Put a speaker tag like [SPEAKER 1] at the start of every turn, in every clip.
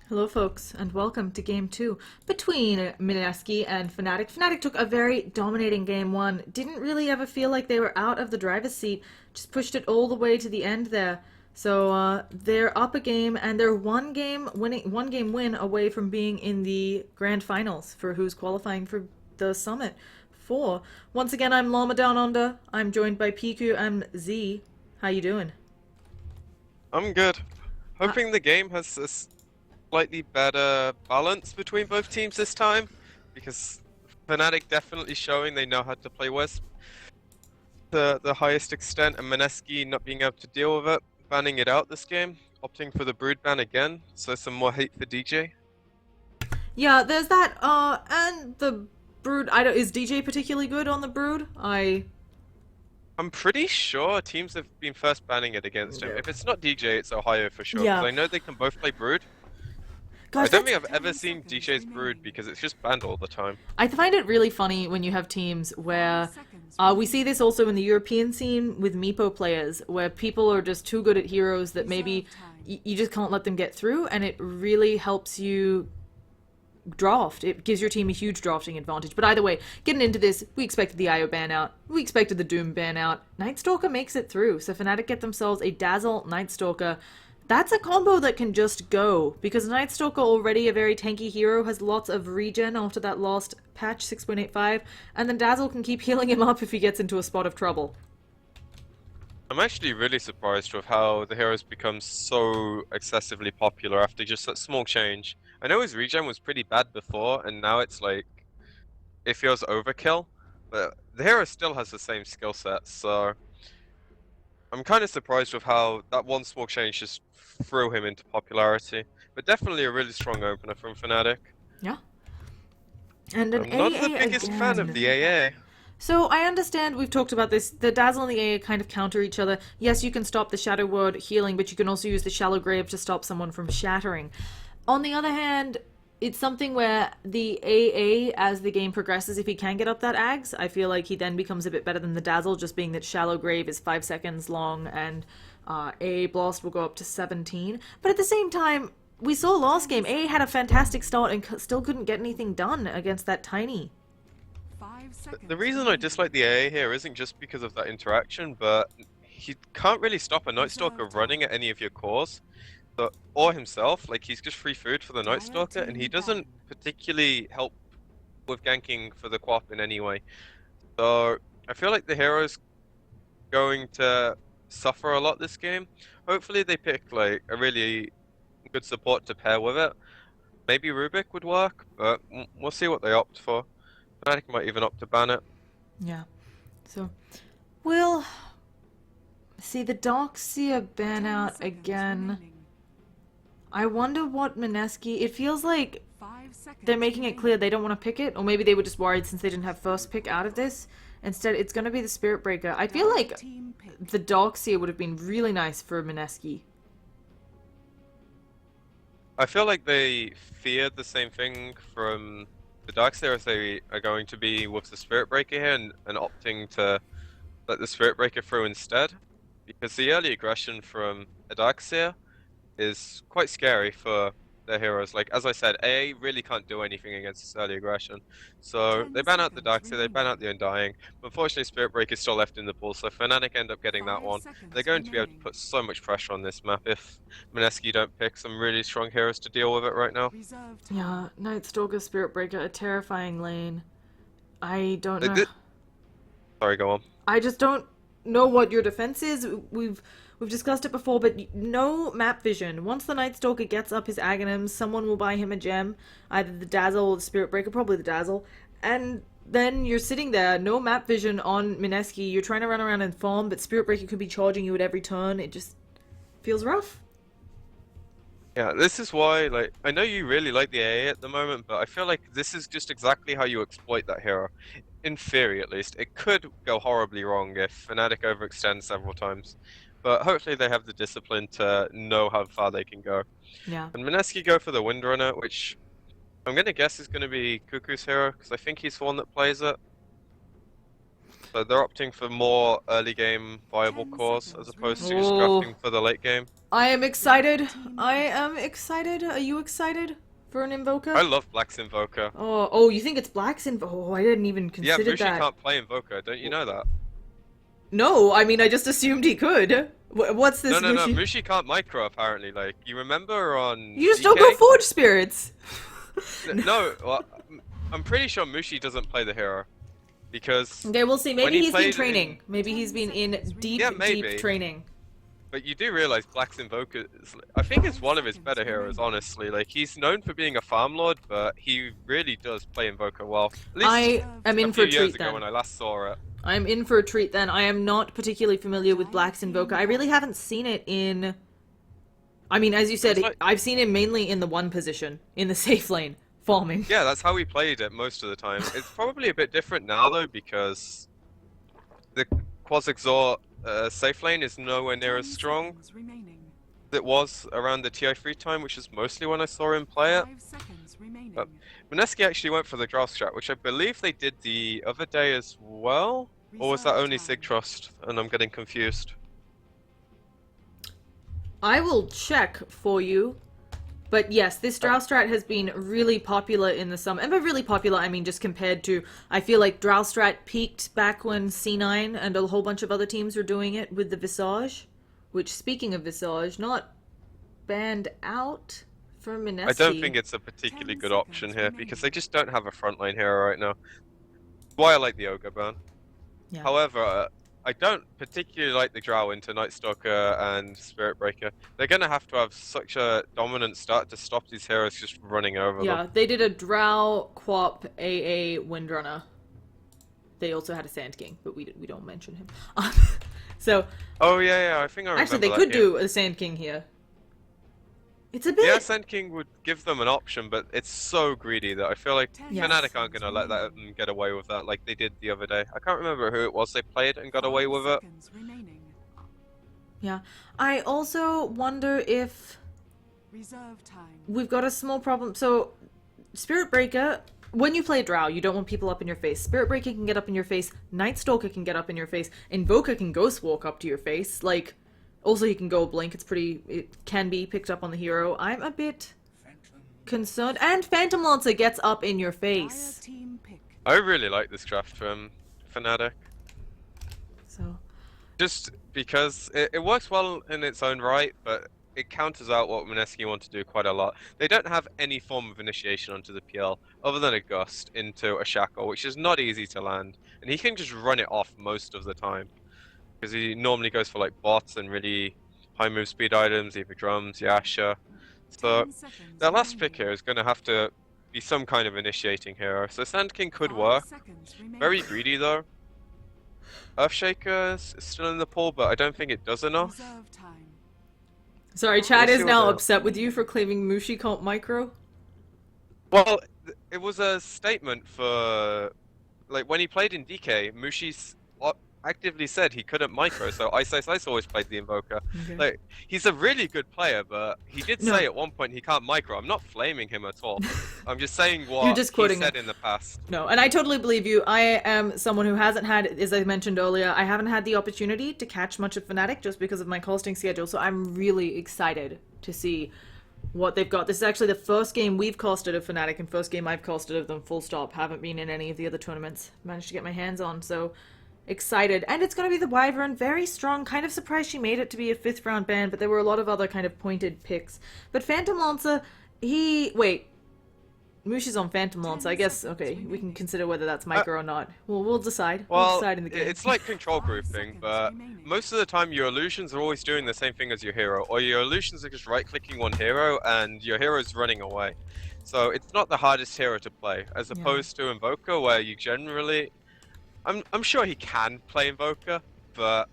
[SPEAKER 1] Hello, folks, and welcome to Game 2 between Mineski and Fnatic. Fnatic took a very dominating Game 1. Didn't really ever feel like they were out of the driver's seat. Just pushed it all the way to the end there. So they're up a game, and they're one game win away from being in the grand finals for who's qualifying for the summit. Once again, I'm Llama Down Under. I'm joined by Piku and Z. How you doing?
[SPEAKER 2] I'm good.
[SPEAKER 1] Uh,
[SPEAKER 2] Hoping the game has a slightly better balance between both teams this time, because Fnatic definitely showing they know how to play Wisp to the highest extent, and Mineski not being able to deal with it, banning it out this game, opting for the Brood ban again, so some more hate for DJ.
[SPEAKER 1] Yeah, there's that. And the Brood. I don't. Is DJ particularly good on the Brood?
[SPEAKER 2] I'm pretty sure teams have been first banning it against him.
[SPEAKER 1] Yeah.
[SPEAKER 2] If it's not DJ, it's Ohio for sure, because
[SPEAKER 1] Yeah.
[SPEAKER 2] I know they can both play Brood. I
[SPEAKER 1] Gosh,
[SPEAKER 2] don't think I've ever seen DJ's Brood because it's just banned all the time.
[SPEAKER 1] I find it really funny when you have teams where we see this also in the European scene with Meepo players, where people are just too good at heroes that maybe you just can't let them get through, and it really helps you draft. It gives your team a huge drafting advantage. But either way, getting into this, we expected the IO ban out. We expected the Doom ban out. Nightstalker makes it through. So Fnatic get themselves a Dazzle Nightstalker. That's a combo that can just go, because Nightstalker, already a very tanky hero, has lots of regen after that last patch 6.85, and then Dazzle can keep healing him up if he gets into a spot of trouble.
[SPEAKER 2] I'm actually really surprised with how the hero's become so excessively popular after just that small change. I know his regen was pretty bad before, and now it's like, it feels overkill, but the hero still has the same skill set, so I'm kind of surprised with how that one small change just threw him into popularity. But definitely a really strong opener from Fnatic.
[SPEAKER 1] Yeah. And an
[SPEAKER 2] I'm not the
[SPEAKER 1] AA
[SPEAKER 2] biggest fan of
[SPEAKER 1] again.
[SPEAKER 2] the AA.
[SPEAKER 1] So I understand, we've talked about this, the Dazzle and the AA kind of counter each other. Yes, you can stop the Shadow Word healing, but you can also use the Shallow Grave to stop someone from shattering. On the other hand, it's something where the AA, as the game progresses, if he can get up that Ags, I feel like he then becomes a bit better than the Dazzle, just being that Shallow Grave is 5 seconds long and AA Blast will go up to 17. But at the same time, we saw last game, AA had a fantastic start and still couldn't get anything done against that Tiny.
[SPEAKER 2] The reason I dislike the AA here isn't just because of that interaction, but he can't really stop a Night Stalker running at any of your cores. Or himself, like he's just free food for the Night Stalker, and he doesn't particularly help with ganking for the Quap in any way. So I feel like the hero's going to suffer a lot this game. Hopefully they pick like a really good support to pair with it. Maybe Rubik would work, but we'll see what they opt for. Fnatic might even opt to ban it.
[SPEAKER 1] Yeah. So, we'll see the Darkseer ban out again. I wonder what Mineski. It feels like they're making it clear they don't want to pick it, or maybe they were just worried since they didn't have first pick out of this. Instead, it's going to be the Spirit Breaker. I feel like the Darkseer would have been really nice for Mineski.
[SPEAKER 2] I feel like they feared the same thing from the Darkseer as they are going to be with the Spirit Breaker here, and opting to let the Spirit Breaker through instead. Because the early aggression from a Darkseer is quite scary for their heroes. Like, as I said, AA really can't do anything against this early aggression. So they ban out the Darkseer, they ban out the Undying. But unfortunately, Spirit Breaker is still left in the pool, so Fnatic end up getting that one. They're going to be able to put so much pressure on this map if Mineski don't pick some really strong heroes to deal with it right now.
[SPEAKER 1] Yeah, Night Stalker, Spirit Breaker, a terrifying lane. I don't know.
[SPEAKER 2] Sorry, go on.
[SPEAKER 1] I just don't know what your defense is. We've discussed it before, but no map vision. Once the Night Stalker gets up his Aghanims, someone will buy him a gem, either the Dazzle or the Spirit Breaker, probably the Dazzle, and then you're sitting there, no map vision on Mineski. You're trying to run around and farm, but Spirit Breaker could be charging you at every turn. It just feels rough.
[SPEAKER 2] Yeah, this is why, like, I know you really like the AA at the moment, but I feel like this is just exactly how you exploit that hero. In theory, at least. It could go horribly wrong if Fnatic overextends several times. But hopefully they have the discipline to know how far they can go.
[SPEAKER 1] Yeah.
[SPEAKER 2] And Mineski go for the Windrunner, which I'm going to guess is going to be Cuckoo's hero, because I think he's the one that plays it. So they're opting for more early game viable cores as opposed to just
[SPEAKER 1] Oh.
[SPEAKER 2] drafting for the late game.
[SPEAKER 1] I am excited. I am excited. Are you excited for an Invoker?
[SPEAKER 2] I love Black's Invoker.
[SPEAKER 1] Oh, you think it's Black's Invoker? Oh, I didn't even
[SPEAKER 2] Yeah,
[SPEAKER 1] consider
[SPEAKER 2] Mushi
[SPEAKER 1] that.
[SPEAKER 2] can't play Invoker, don't you know that?
[SPEAKER 1] No, I mean, I just assumed he could. What's this,
[SPEAKER 2] No,
[SPEAKER 1] Mushi?
[SPEAKER 2] Mushi can't micro apparently. Like, you remember on
[SPEAKER 1] You just
[SPEAKER 2] DK?
[SPEAKER 1] don't go Forge Spirits.
[SPEAKER 2] No, well, I'm pretty sure Mushi doesn't play the hero. Because
[SPEAKER 1] Okay, we'll see.
[SPEAKER 2] when
[SPEAKER 1] Maybe
[SPEAKER 2] he
[SPEAKER 1] he's been
[SPEAKER 2] played
[SPEAKER 1] training.
[SPEAKER 2] in-
[SPEAKER 1] Maybe he's been in deep,
[SPEAKER 2] Yeah, maybe.
[SPEAKER 1] deep training.
[SPEAKER 2] But you do realize Black's Invoker is, I think it's one of his better heroes, honestly. Like, he's known for being a farm lord, but he really does play Invoker well. At least
[SPEAKER 1] I am in
[SPEAKER 2] a
[SPEAKER 1] for
[SPEAKER 2] few
[SPEAKER 1] a
[SPEAKER 2] years
[SPEAKER 1] treat
[SPEAKER 2] ago
[SPEAKER 1] then.
[SPEAKER 2] when I last saw it.
[SPEAKER 1] I'm in for a treat then. I am not particularly familiar with Black's Invoker. I really haven't seen it in... I mean, as you said,
[SPEAKER 2] It's like-
[SPEAKER 1] I've seen him mainly in the one position, in the safe lane, farming.
[SPEAKER 2] Yeah, that's how he played it most of the time. It's probably a bit different now, though, because the Quasexor safe lane is nowhere near as strong as it was around the TI3 time, which is mostly when I saw him play it. But Mineski actually went for the draft strat, which I believe they did the other day as well? Or was that only Sig Trust, and I'm getting confused?
[SPEAKER 1] I will check for you. But yes, this Drow strat has been really popular in the summer. And by really popular, I mean just compared to... I feel like Drow strat peaked back when C9 and a whole bunch of other teams were doing it with the Visage. Which, speaking of Visage, not banned out for Mineski.
[SPEAKER 2] I don't think it's a particularly good option here, because they just don't have a frontline hero right now. Why I like the Ogre ban.
[SPEAKER 1] Yeah.
[SPEAKER 2] However, I don't particularly like the Drow into Night Stalker and Spirit Breaker. They're gonna have to have such a dominant start to stop these heroes just running over
[SPEAKER 1] Yeah,
[SPEAKER 2] them.
[SPEAKER 1] they did a Drow, Quap, AA, Windrunner. They also had a Sand King, but we don't mention him. So,
[SPEAKER 2] Oh yeah, I think I remember
[SPEAKER 1] actually they
[SPEAKER 2] that
[SPEAKER 1] could
[SPEAKER 2] game.
[SPEAKER 1] do a Sand King here. It's a bit...
[SPEAKER 2] Yeah, Sand King would give them an option, but it's so greedy that I feel like
[SPEAKER 1] Yes.
[SPEAKER 2] Fnatic aren't gonna let them get away with that like they did the other day. I can't remember who it was they played and got away with it.
[SPEAKER 1] Yeah. I also wonder if
[SPEAKER 3] Reserve time.
[SPEAKER 1] we've got a small problem. So, Spirit Breaker, when you play Drow, you don't want people up in your face. Spirit Breaker can get up in your face. Night Stalker can get up in your face. Invoker can Ghost Walk up to your face. Like, also he can go Blink. It can be picked up on the hero. I'm a bit concerned. And Phantom Lancer gets up in your face.
[SPEAKER 3] Team pick.
[SPEAKER 2] I really like this draft from Fnatic.
[SPEAKER 1] So,
[SPEAKER 2] Just because it works well in its own right, but it counters out what Mineski want to do quite a lot. They don't have any form of initiation onto the PL other than a Gust into a Shackle, which is not easy to land. And he can just run it off most of the time. Because he normally goes for like bots and really high move speed items, either drums, Yasha. So
[SPEAKER 3] 10 seconds
[SPEAKER 2] their last
[SPEAKER 3] remaining.
[SPEAKER 2] pick here is going to have to be some kind of initiating hero. So Sand King could
[SPEAKER 3] 5
[SPEAKER 2] work.
[SPEAKER 3] seconds remaining.
[SPEAKER 2] Very greedy though. Earthshaker is still in the pool, but I don't think it does enough.
[SPEAKER 3] Reserve time.
[SPEAKER 1] sorry, Chad
[SPEAKER 2] We'll
[SPEAKER 1] is
[SPEAKER 2] see
[SPEAKER 1] now
[SPEAKER 2] what
[SPEAKER 1] upset with you for claiming Mushi can't micro.
[SPEAKER 2] Well, it was a statement for, like, when he played in DK, Mushi actively said he couldn't micro, so Ice always played the Invoker.
[SPEAKER 1] Okay.
[SPEAKER 2] Like, he's a really good player, but he did
[SPEAKER 1] No.
[SPEAKER 2] say at one point he can't micro. I'm not flaming him at all. I'm just saying what
[SPEAKER 1] You're just
[SPEAKER 2] he
[SPEAKER 1] quoting
[SPEAKER 2] said
[SPEAKER 1] him.
[SPEAKER 2] in the past.
[SPEAKER 1] No, and I totally believe you. I am someone who hasn't had, as I mentioned earlier, I haven't had the opportunity to catch much of Fnatic just because of my casting schedule, so I'm really excited to see what they've got. This is actually the first game we've casted of Fnatic and first game I've casted of them, full stop. Haven't been in any of the other tournaments. Managed to get my hands on, so excited. And it's going to be the Wyvern, very strong. Kind of surprised she made it to be a 5th round ban, but there were a lot of other kind of pointed picks. But Phantom Lancer, wait. Mushi's on Phantom Lancer. I guess, okay, we can consider whether that's micro or not. We'll decide. We'll
[SPEAKER 2] Well,
[SPEAKER 1] decide in the game.
[SPEAKER 2] it's like control grouping, but most of the time your illusions are always doing the same thing as your hero, or your illusions are just right-clicking on hero and your hero's running away. So it's not the hardest hero to play, as
[SPEAKER 1] Yeah.
[SPEAKER 2] opposed to Invoker, where you generally... I'm sure he can play Invoker, but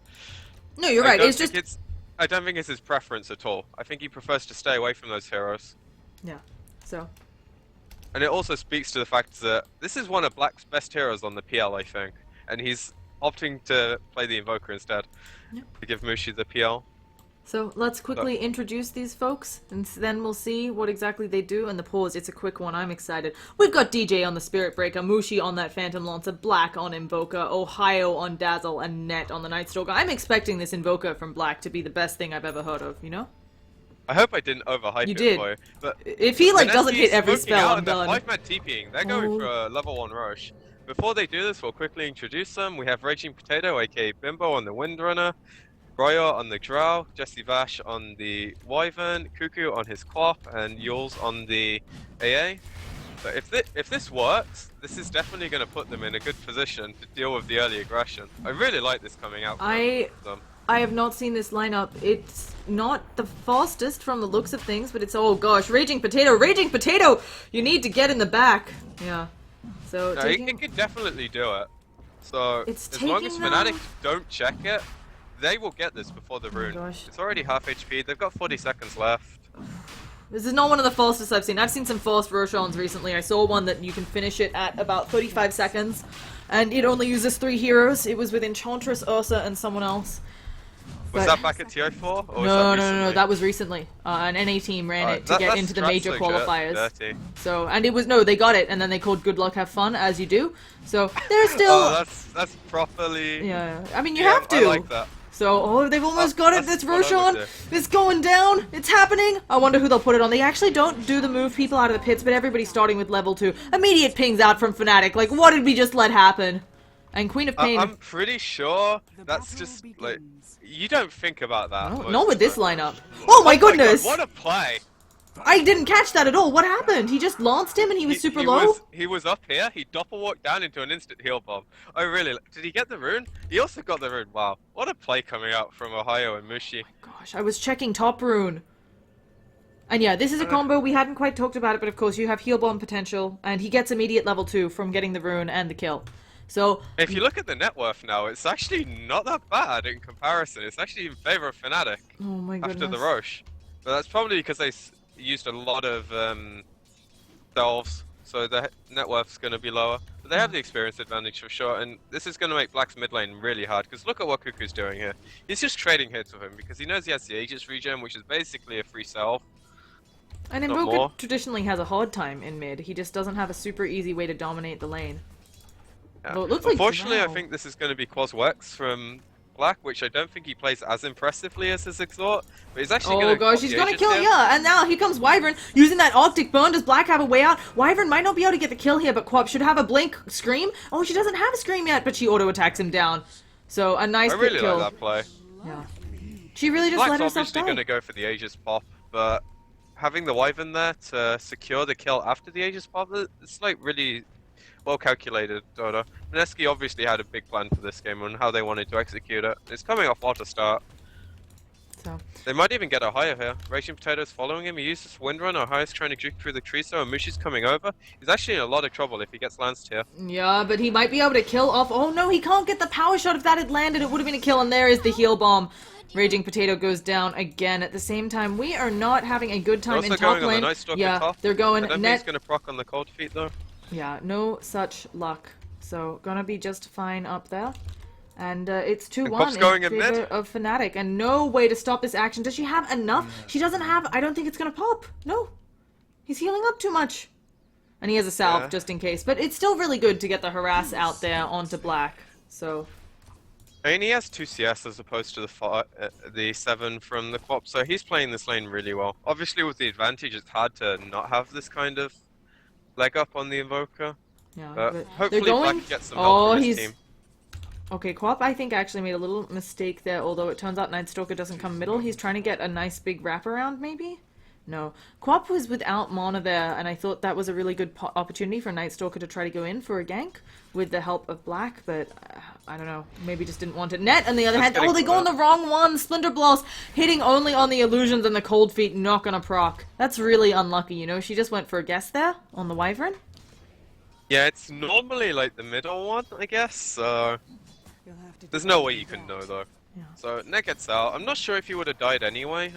[SPEAKER 1] No, you're right. It's just...
[SPEAKER 2] I don't think it's his preference at all. I think he prefers to stay away from those heroes.
[SPEAKER 1] Yeah, so...
[SPEAKER 2] And it also speaks to the fact that this is one of Black's best heroes on the PL, I think. And he's opting to play the Invoker instead.
[SPEAKER 1] Yeah.
[SPEAKER 2] To give Mushi the PL.
[SPEAKER 1] So let's quickly introduce these folks, and then we'll see what exactly they do. And the pause, it's a quick one. I'm excited. We've got DJ on the Spirit Breaker, Mushi on that Phantom Lancer, Black on Invoker, Ohio on Dazzle, and Net on the Night Stalker. I'm expecting this Invoker from Black to be the best thing I've ever heard of, you know?
[SPEAKER 2] I hope I didn't overhype
[SPEAKER 1] You
[SPEAKER 2] it
[SPEAKER 1] did.
[SPEAKER 2] for you. But
[SPEAKER 1] If he, like, doesn't hit every
[SPEAKER 2] smoking
[SPEAKER 1] spell,
[SPEAKER 2] out
[SPEAKER 1] I'm
[SPEAKER 2] and they're
[SPEAKER 1] done.
[SPEAKER 2] 5-man TPing. They're going for a level 1 rush. Before they do this, we'll quickly introduce them. We have Raging Potato, aka Bimbo, on the Windrunner, Royer on the Drow, Jesse Vash on the Wyvern, Cuckoo on his Quap, and Yules on the AA. So if this works, this is definitely going to put them in a good position to deal with the early aggression. I really like this coming out from them.
[SPEAKER 1] I have not seen this lineup. It's not the fastest from the looks of things, but it's, oh gosh, Raging Potato! You need to get in the back. Yeah. So
[SPEAKER 2] No, it could definitely do it. So
[SPEAKER 1] It's
[SPEAKER 2] as long as
[SPEAKER 1] taking
[SPEAKER 2] Fnatic
[SPEAKER 1] them-
[SPEAKER 2] don't check it, they will get this before the rune.
[SPEAKER 1] gosh.
[SPEAKER 2] It's already half HP. They've got 40 seconds left.
[SPEAKER 1] This is not one of the fastest I've seen. I've seen some fast Roshans recently. I saw one that you can finish it at about 35 seconds, and it only uses 3 heroes. It was with Enchantress, Ursa, and someone else.
[SPEAKER 2] Was
[SPEAKER 1] But-
[SPEAKER 2] that back at TI4? Or was
[SPEAKER 1] No,
[SPEAKER 2] that
[SPEAKER 1] no, that was recently. An NA team ran it to get
[SPEAKER 2] that's
[SPEAKER 1] into the major
[SPEAKER 2] legit
[SPEAKER 1] qualifiers.
[SPEAKER 2] dirty.
[SPEAKER 1] So, and it was, no, they got it, and then they called good luck, have fun, as you do. So, they're still...
[SPEAKER 2] Oh, that's properly...
[SPEAKER 1] Yeah, I mean, you
[SPEAKER 2] Yeah,
[SPEAKER 1] have to.
[SPEAKER 2] I like that.
[SPEAKER 1] So, oh, they've almost got it.
[SPEAKER 2] That's
[SPEAKER 1] It's
[SPEAKER 2] what I would
[SPEAKER 1] Roshan. It's going down. It's happening. I wonder who they'll put it on. They actually don't do the move people out of the pits, but everybody's starting with level 2. Immediate pings out from Fnatic. Like, what did we just let happen? And Queen of Pain...
[SPEAKER 2] I'm pretty sure
[SPEAKER 3] The
[SPEAKER 2] that's
[SPEAKER 3] battle
[SPEAKER 2] just,
[SPEAKER 3] begins.
[SPEAKER 2] like... You don't think about that.
[SPEAKER 1] No,
[SPEAKER 2] most
[SPEAKER 1] not with
[SPEAKER 2] of
[SPEAKER 1] this
[SPEAKER 2] the-
[SPEAKER 1] lineup. Oh my goodness!
[SPEAKER 2] God, what a play!
[SPEAKER 1] I didn't catch that at all. What happened? He just lanced him and he was super low?
[SPEAKER 2] He was up here, he doppel walked down into an instant heal bomb. Oh really? Did he get the rune? He also got the rune. Wow. What a play coming out from Ohio and Mushi.
[SPEAKER 1] Gosh, I was checking top rune. And yeah, this is a combo. We hadn't quite talked about it, but of course you have heal bomb potential, and he gets immediate level 2 from getting the rune and the kill. So,
[SPEAKER 2] If you look at the net worth now, it's actually not that bad in comparison. It's actually in favor of Fnatic
[SPEAKER 1] oh my goodness.
[SPEAKER 2] after the rush. But that's probably because they used a lot of delves, so the net worth's going to be lower. But they have the experience advantage for sure, and this is going to make Black's mid lane really hard, because look at what Cuckoo's doing here. He's just trading hits with him, because he knows he has the Aegis regen, which is basically a free sell.
[SPEAKER 1] And
[SPEAKER 2] not
[SPEAKER 1] Invoker
[SPEAKER 2] more.
[SPEAKER 1] traditionally has a hard time in mid. He just doesn't have a super easy way to dominate the lane.
[SPEAKER 2] Yeah.
[SPEAKER 1] Well, it looks like
[SPEAKER 2] Unfortunately, I
[SPEAKER 1] Drow.
[SPEAKER 2] think this is going to be Quaz Wex from Black, which I don't think he plays as impressively as his Exhort, but he's actually going
[SPEAKER 1] Oh
[SPEAKER 2] to
[SPEAKER 1] gosh, he's gonna kill, yeah, and now here comes Wyvern, using that Arctic Burn. Does Black have a way out? Wyvern might not be able to get the kill here, but Quap should have a Blink Scream. Oh, she doesn't have a Scream yet, but she auto-attacks him down. So, a nice
[SPEAKER 2] I
[SPEAKER 1] quick
[SPEAKER 2] really
[SPEAKER 1] kill.
[SPEAKER 2] like that play.
[SPEAKER 1] Yeah. She really just
[SPEAKER 2] Black's
[SPEAKER 1] let herself
[SPEAKER 2] obviously
[SPEAKER 1] die.
[SPEAKER 2] going to go for the Aegis pop, but having the Wyvern there to secure the kill after the Aegis pop, it's like really well calculated, Dodo. Mineski obviously had a big plan for this game on how they wanted to execute it. It's coming off auto start.
[SPEAKER 1] So,
[SPEAKER 2] They might even get a higher here. Raging Potato's following him. He uses Windrun. Ohio's trying to juke through the tree, so Mushi's coming over. He's actually in a lot of trouble if he gets lanced here.
[SPEAKER 1] yeah, but he might be able to kill off. Oh no, he can't get the power shot. If that had landed, it would have been a kill, and there is the heal bomb. Raging Potato goes down again. At the same time, we are not having a good
[SPEAKER 2] They're
[SPEAKER 1] time
[SPEAKER 2] also
[SPEAKER 1] in top
[SPEAKER 2] going on the
[SPEAKER 1] lane.
[SPEAKER 2] Night Stalker
[SPEAKER 1] Yeah,
[SPEAKER 2] top.
[SPEAKER 1] they're going
[SPEAKER 2] I don't think
[SPEAKER 1] net.
[SPEAKER 2] he's going to proc on the cold feet though.
[SPEAKER 1] Yeah, no such luck. So, gonna be just fine up there. And it's 2-1
[SPEAKER 2] Pop's going
[SPEAKER 1] in
[SPEAKER 2] in
[SPEAKER 1] favor
[SPEAKER 2] mid.
[SPEAKER 1] of Fnatic. And no way to stop this action. Does she have enough? She doesn't have... I don't think it's gonna pop. No. He's healing up too much. And he has a salve,
[SPEAKER 2] Yeah.
[SPEAKER 1] just in case. But it's still really good to get the harass out there onto Black. So,
[SPEAKER 2] I mean, he has 2 CS as opposed to the 7 from the Quap, so he's playing this lane really well. Obviously, with the advantage, it's hard to not have this kind of leg up on the Invoker.
[SPEAKER 1] yeah.
[SPEAKER 2] But
[SPEAKER 1] But
[SPEAKER 2] hopefully
[SPEAKER 1] they're going...
[SPEAKER 2] Black gets some help from his team.
[SPEAKER 1] Okay, Quap, I think, actually made a little mistake there, although it turns out Night Stalker doesn't come middle. He's trying to get a nice big wraparound, maybe? No. Quap was without mana there, and I thought that was a really good opportunity for Night Stalker to try to go in for a gank with the help of Black, but I don't know. Maybe just didn't want it. Net, on the other hand,
[SPEAKER 2] getting
[SPEAKER 1] oh, they go on
[SPEAKER 2] caught
[SPEAKER 1] the wrong one! Splinter Blast hitting only on the illusions and the cold feet, not gonna proc. That's really unlucky, you know? She just went for a guess there on the Wyvern.
[SPEAKER 2] Yeah, it's normally like the middle one, I guess, so
[SPEAKER 3] You'll have to
[SPEAKER 2] there's no way
[SPEAKER 3] defend
[SPEAKER 2] you can
[SPEAKER 3] that.
[SPEAKER 2] know though.
[SPEAKER 1] Yeah.
[SPEAKER 2] So Net gets out. I'm not sure if he would have died anyway.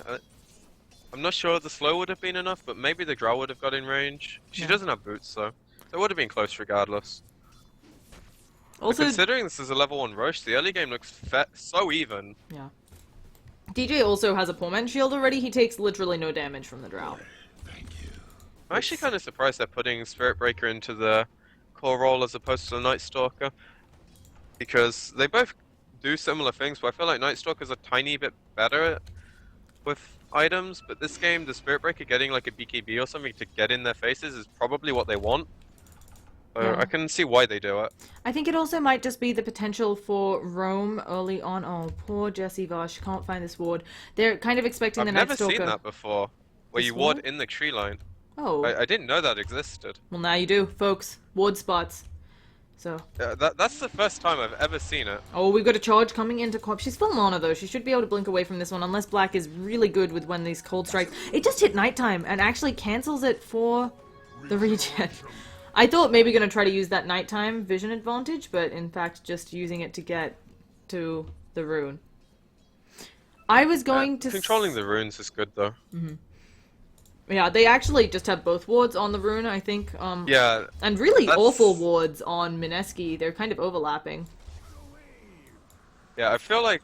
[SPEAKER 2] I'm not sure the slow would have been enough, but maybe the Drow would have got in range. She
[SPEAKER 1] Yeah.
[SPEAKER 2] doesn't have boots, so it would have been close regardless. But
[SPEAKER 1] Also,
[SPEAKER 2] considering this is a level 1 rush, the early game looks so even.
[SPEAKER 1] yeah. DJ also has a poor man's shield already. He takes literally no damage from the Drow.
[SPEAKER 2] I'm actually kind of surprised they're putting Spirit Breaker into the core role as opposed to the Night Stalker, because they both do similar things, but I feel like Night Stalker's a tiny bit better with items, but this game, the Spirit Breaker getting like a BKB or something to get in their faces is probably what they want. So
[SPEAKER 1] Yeah.
[SPEAKER 2] I can see why they do it.
[SPEAKER 1] I think it also might just be the potential for roam early on. Oh, poor Jesse Vosh. Can't find this ward. They're kind of expecting
[SPEAKER 2] I've
[SPEAKER 1] the
[SPEAKER 2] never
[SPEAKER 1] Night Stalker.
[SPEAKER 2] seen that before, where
[SPEAKER 1] This
[SPEAKER 2] you ward
[SPEAKER 1] ward?
[SPEAKER 2] in the tree line.
[SPEAKER 1] Oh.
[SPEAKER 2] I didn't know that existed.
[SPEAKER 1] Well, now you do, folks. Ward spots. So.
[SPEAKER 2] That's the first time I've ever seen it.
[SPEAKER 1] Oh, we've got a charge coming into Corp. She's full mana, though. She should be able to blink away from this one, unless Black is really good with when these cold strikes. It just hit nighttime and actually cancels it for the regen. I thought maybe going to try to use that nighttime vision advantage, but in fact just using it to get to the rune. I was going to...
[SPEAKER 2] Controlling the runes is good, though.
[SPEAKER 1] Yeah, they actually just have both wards on the rune, I think.
[SPEAKER 2] Yeah.
[SPEAKER 1] And really
[SPEAKER 2] that's-
[SPEAKER 1] awful wards on Mineski. They're kind of overlapping.
[SPEAKER 2] Yeah, I feel like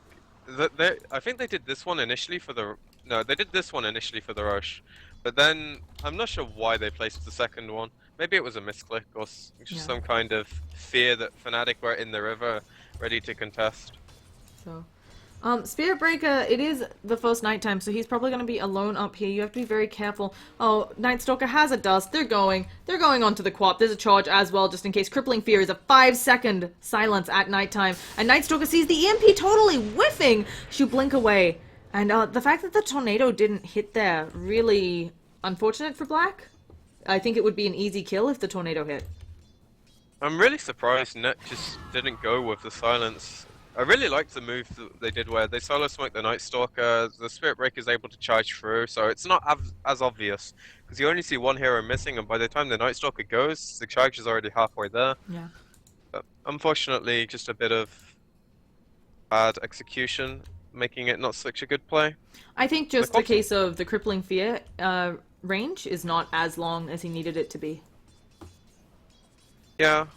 [SPEAKER 2] I think they did this one initially for the they did this one initially for the rush, but then I'm not sure why they placed the second one. Maybe it was a misclick or just some kind of fear that Fnatic were in the river, ready to contest.
[SPEAKER 1] So, Spirit Breaker, it is the first nighttime, so he's probably going to be alone up here. You have to be very careful. Oh, Night Stalker has a dust. They're going onto the Quap. There's a charge as well, just in case. Crippling Fear is a 5-second silence at nighttime, and Night Stalker sees the EMP totally whiffing. She'll blink away, and the fact that the tornado didn't hit there, really unfortunate for Black. I think it would be an easy kill if the tornado hit.
[SPEAKER 2] I'm really surprised Net just didn't go with the silence. I really liked the move that they did where they solo smoked the Night Stalker, the Spirit Breaker is able to charge through, so it's not as obvious. Because you only see one hero missing, and by the time the Night Stalker goes, the charge is already halfway there.
[SPEAKER 1] Yeah.
[SPEAKER 2] But unfortunately, just a bit of bad execution, making it not such a good play.
[SPEAKER 1] I think just the case of the Crippling Fear range is not as long as he needed it to be.
[SPEAKER 2] Yeah.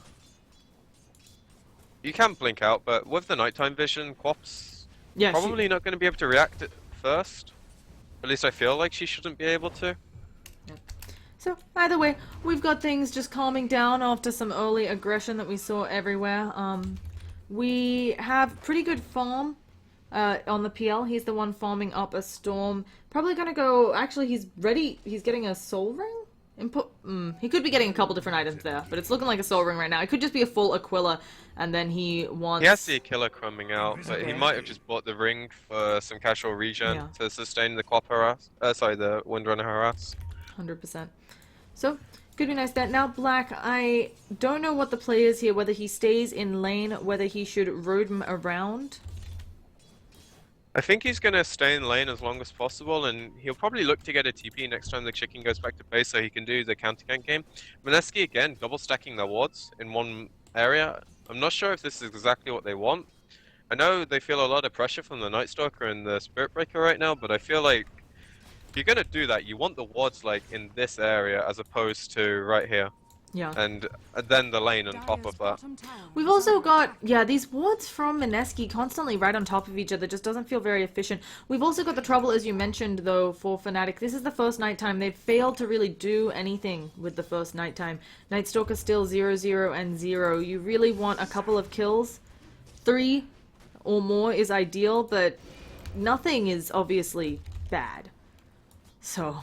[SPEAKER 2] You can blink out, but with the nighttime vision, Quap's
[SPEAKER 1] Yeah,
[SPEAKER 2] probably not going to be able to react at first. At least I feel like she shouldn't be able to.
[SPEAKER 1] So, either way, we've got things just calming down after some early aggression that we saw everywhere. We have pretty good farm on the PL. He's the one farming up a storm. Probably gonna go... Actually, he's ready. He's getting a soul ring? Input. He could be getting a couple different items there, but it's looking like a soul ring right now. It could just be a full Aquila, and then he wants...
[SPEAKER 2] He has the Aquila coming out, but he might have just bought the ring for some casual regen to sustain the Quap harass. The Windrunner harass.
[SPEAKER 1] 100%. So, could be nice that. Now, Black, I don't know what the play is here, whether he stays in lane, whether he should road him around.
[SPEAKER 2] I think he's going to stay in lane as long as possible, and he'll probably look to get a TP next time the chicken goes back to base so he can do the counter-gank game. Mineski, again, double stacking their wards in one area. I'm not sure if this is exactly what they want. I know they feel a lot of pressure from the Night Stalker and the Spirit Breaker right now, but I feel like if you're going to do that, you want the wards like in this area as opposed to right here.
[SPEAKER 1] Yeah.
[SPEAKER 2] And then the lane on top of that.
[SPEAKER 1] We've also got, these wards from Mineski constantly right on top of each other. Just doesn't feel very efficient. We've also got the trouble, as you mentioned, though, for Fnatic. This is the first nighttime. They've failed to really do anything with the first nighttime. Night Stalker still 0-0 and 0. You really want a couple of kills. 3 or more is ideal, but nothing is obviously bad. So...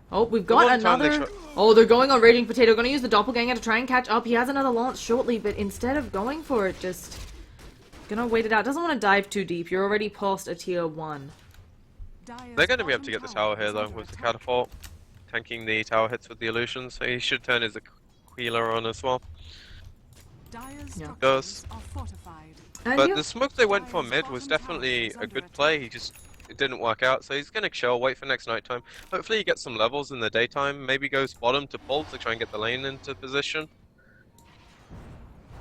[SPEAKER 1] Oh, we've got another... Oh, they're going on Raging Potato. Going to use the Doppelganger to try and catch up. He has another launch shortly, but instead of going for it, just... Gonna wait it out. Doesn't want to dive too deep. You're already past a tier 1.
[SPEAKER 2] They're going to be able to get the tower here, though, with the catapult. Tanking the tower hits with the illusion, so he should turn his Aquila on as well.
[SPEAKER 1] Yeah.
[SPEAKER 2] Does.
[SPEAKER 1] And
[SPEAKER 2] But the smoke they went for mid was definitely a good play. It didn't work out, so he's gonna chill, wait for next nighttime. Hopefully he gets some levels in the daytime, maybe goes bottom to pull to try and get the lane into position.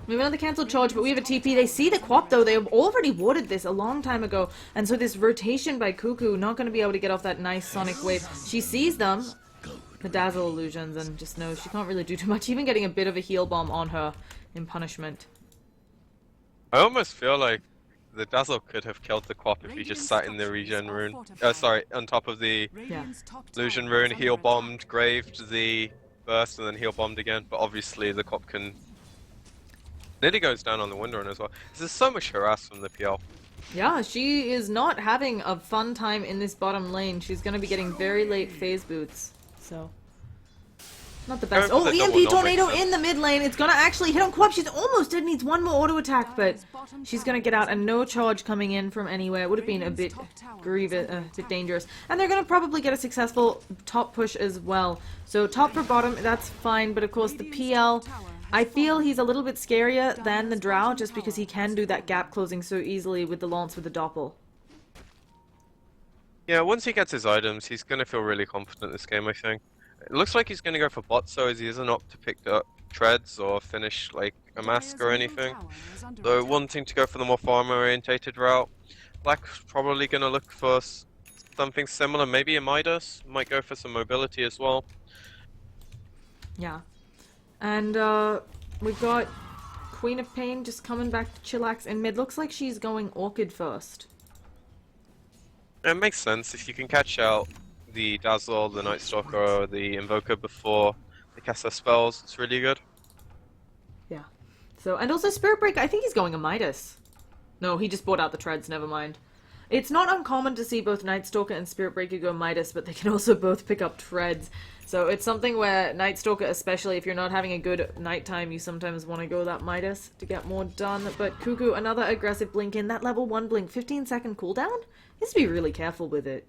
[SPEAKER 1] We have another cancelled charge, but we have a TP. They see the Quap, though. They have already warded this a long time ago. And so this rotation by Cuckoo, not going to be able to get off that nice Sonic wave. She sees them, the Dazzle illusions, and just knows she can't really do too much. Even getting a bit of a heal bomb on her in punishment.
[SPEAKER 2] I almost feel like the Dazzle could have killed the Quap if he just sat in the regen rune. Sorry, on top of the illusion rune, heal bombed, graved the burst, and then heal bombed again. But obviously the Quap can. Nearly goes down on the wind run as well. This is so much harass from the PL.
[SPEAKER 1] Yeah, she is not having a fun time in this bottom lane. She's going to be getting very late phase boots. So, not the best. Oh, EMP Tornado in the mid lane. It's going to actually hit on Quap. She's almost dead. Needs one more auto attack, but she's going to get out. And no charge coming in from anywhere. It would have been a bit grievous, a bit dangerous. And they're going to probably get a successful top push as well. So top for bottom, that's fine. But of course, the PL... I feel he's a little bit scarier than the Drow just because he can do that gap closing so easily with the Lance with the Doppel.
[SPEAKER 2] Yeah, once he gets his items, he's going to feel really confident this game, I think. It looks like he's going to go for bot, so as he isn't up to pick up treads or finish like a mask or anything. So wanting to go for the more farm-orientated route. Black's probably going to look for something similar, maybe a Midas. Might go for some mobility as well.
[SPEAKER 1] Yeah. And we've got Queen of Pain just coming back to Chillax in mid. Looks like she's going Orchid first.
[SPEAKER 2] It makes sense. If you can catch out the Dazzle, the Night Stalker, or the Invoker before they cast their spells, it's really good.
[SPEAKER 1] Yeah. So, and also Spirit Breaker, I think he's going a Midas. No, he just bought out the treads, never mind. It's not uncommon to see both Night Stalker and Spirit Breaker go Midas, but they can also both pick up treads. So it's something where Night Stalker, especially if you're not having a good nighttime, you sometimes want to go that Midas to get more done. But Cuckoo, another aggressive blink in. That level 1 blink, 15-second cooldown? You have to be really careful with it.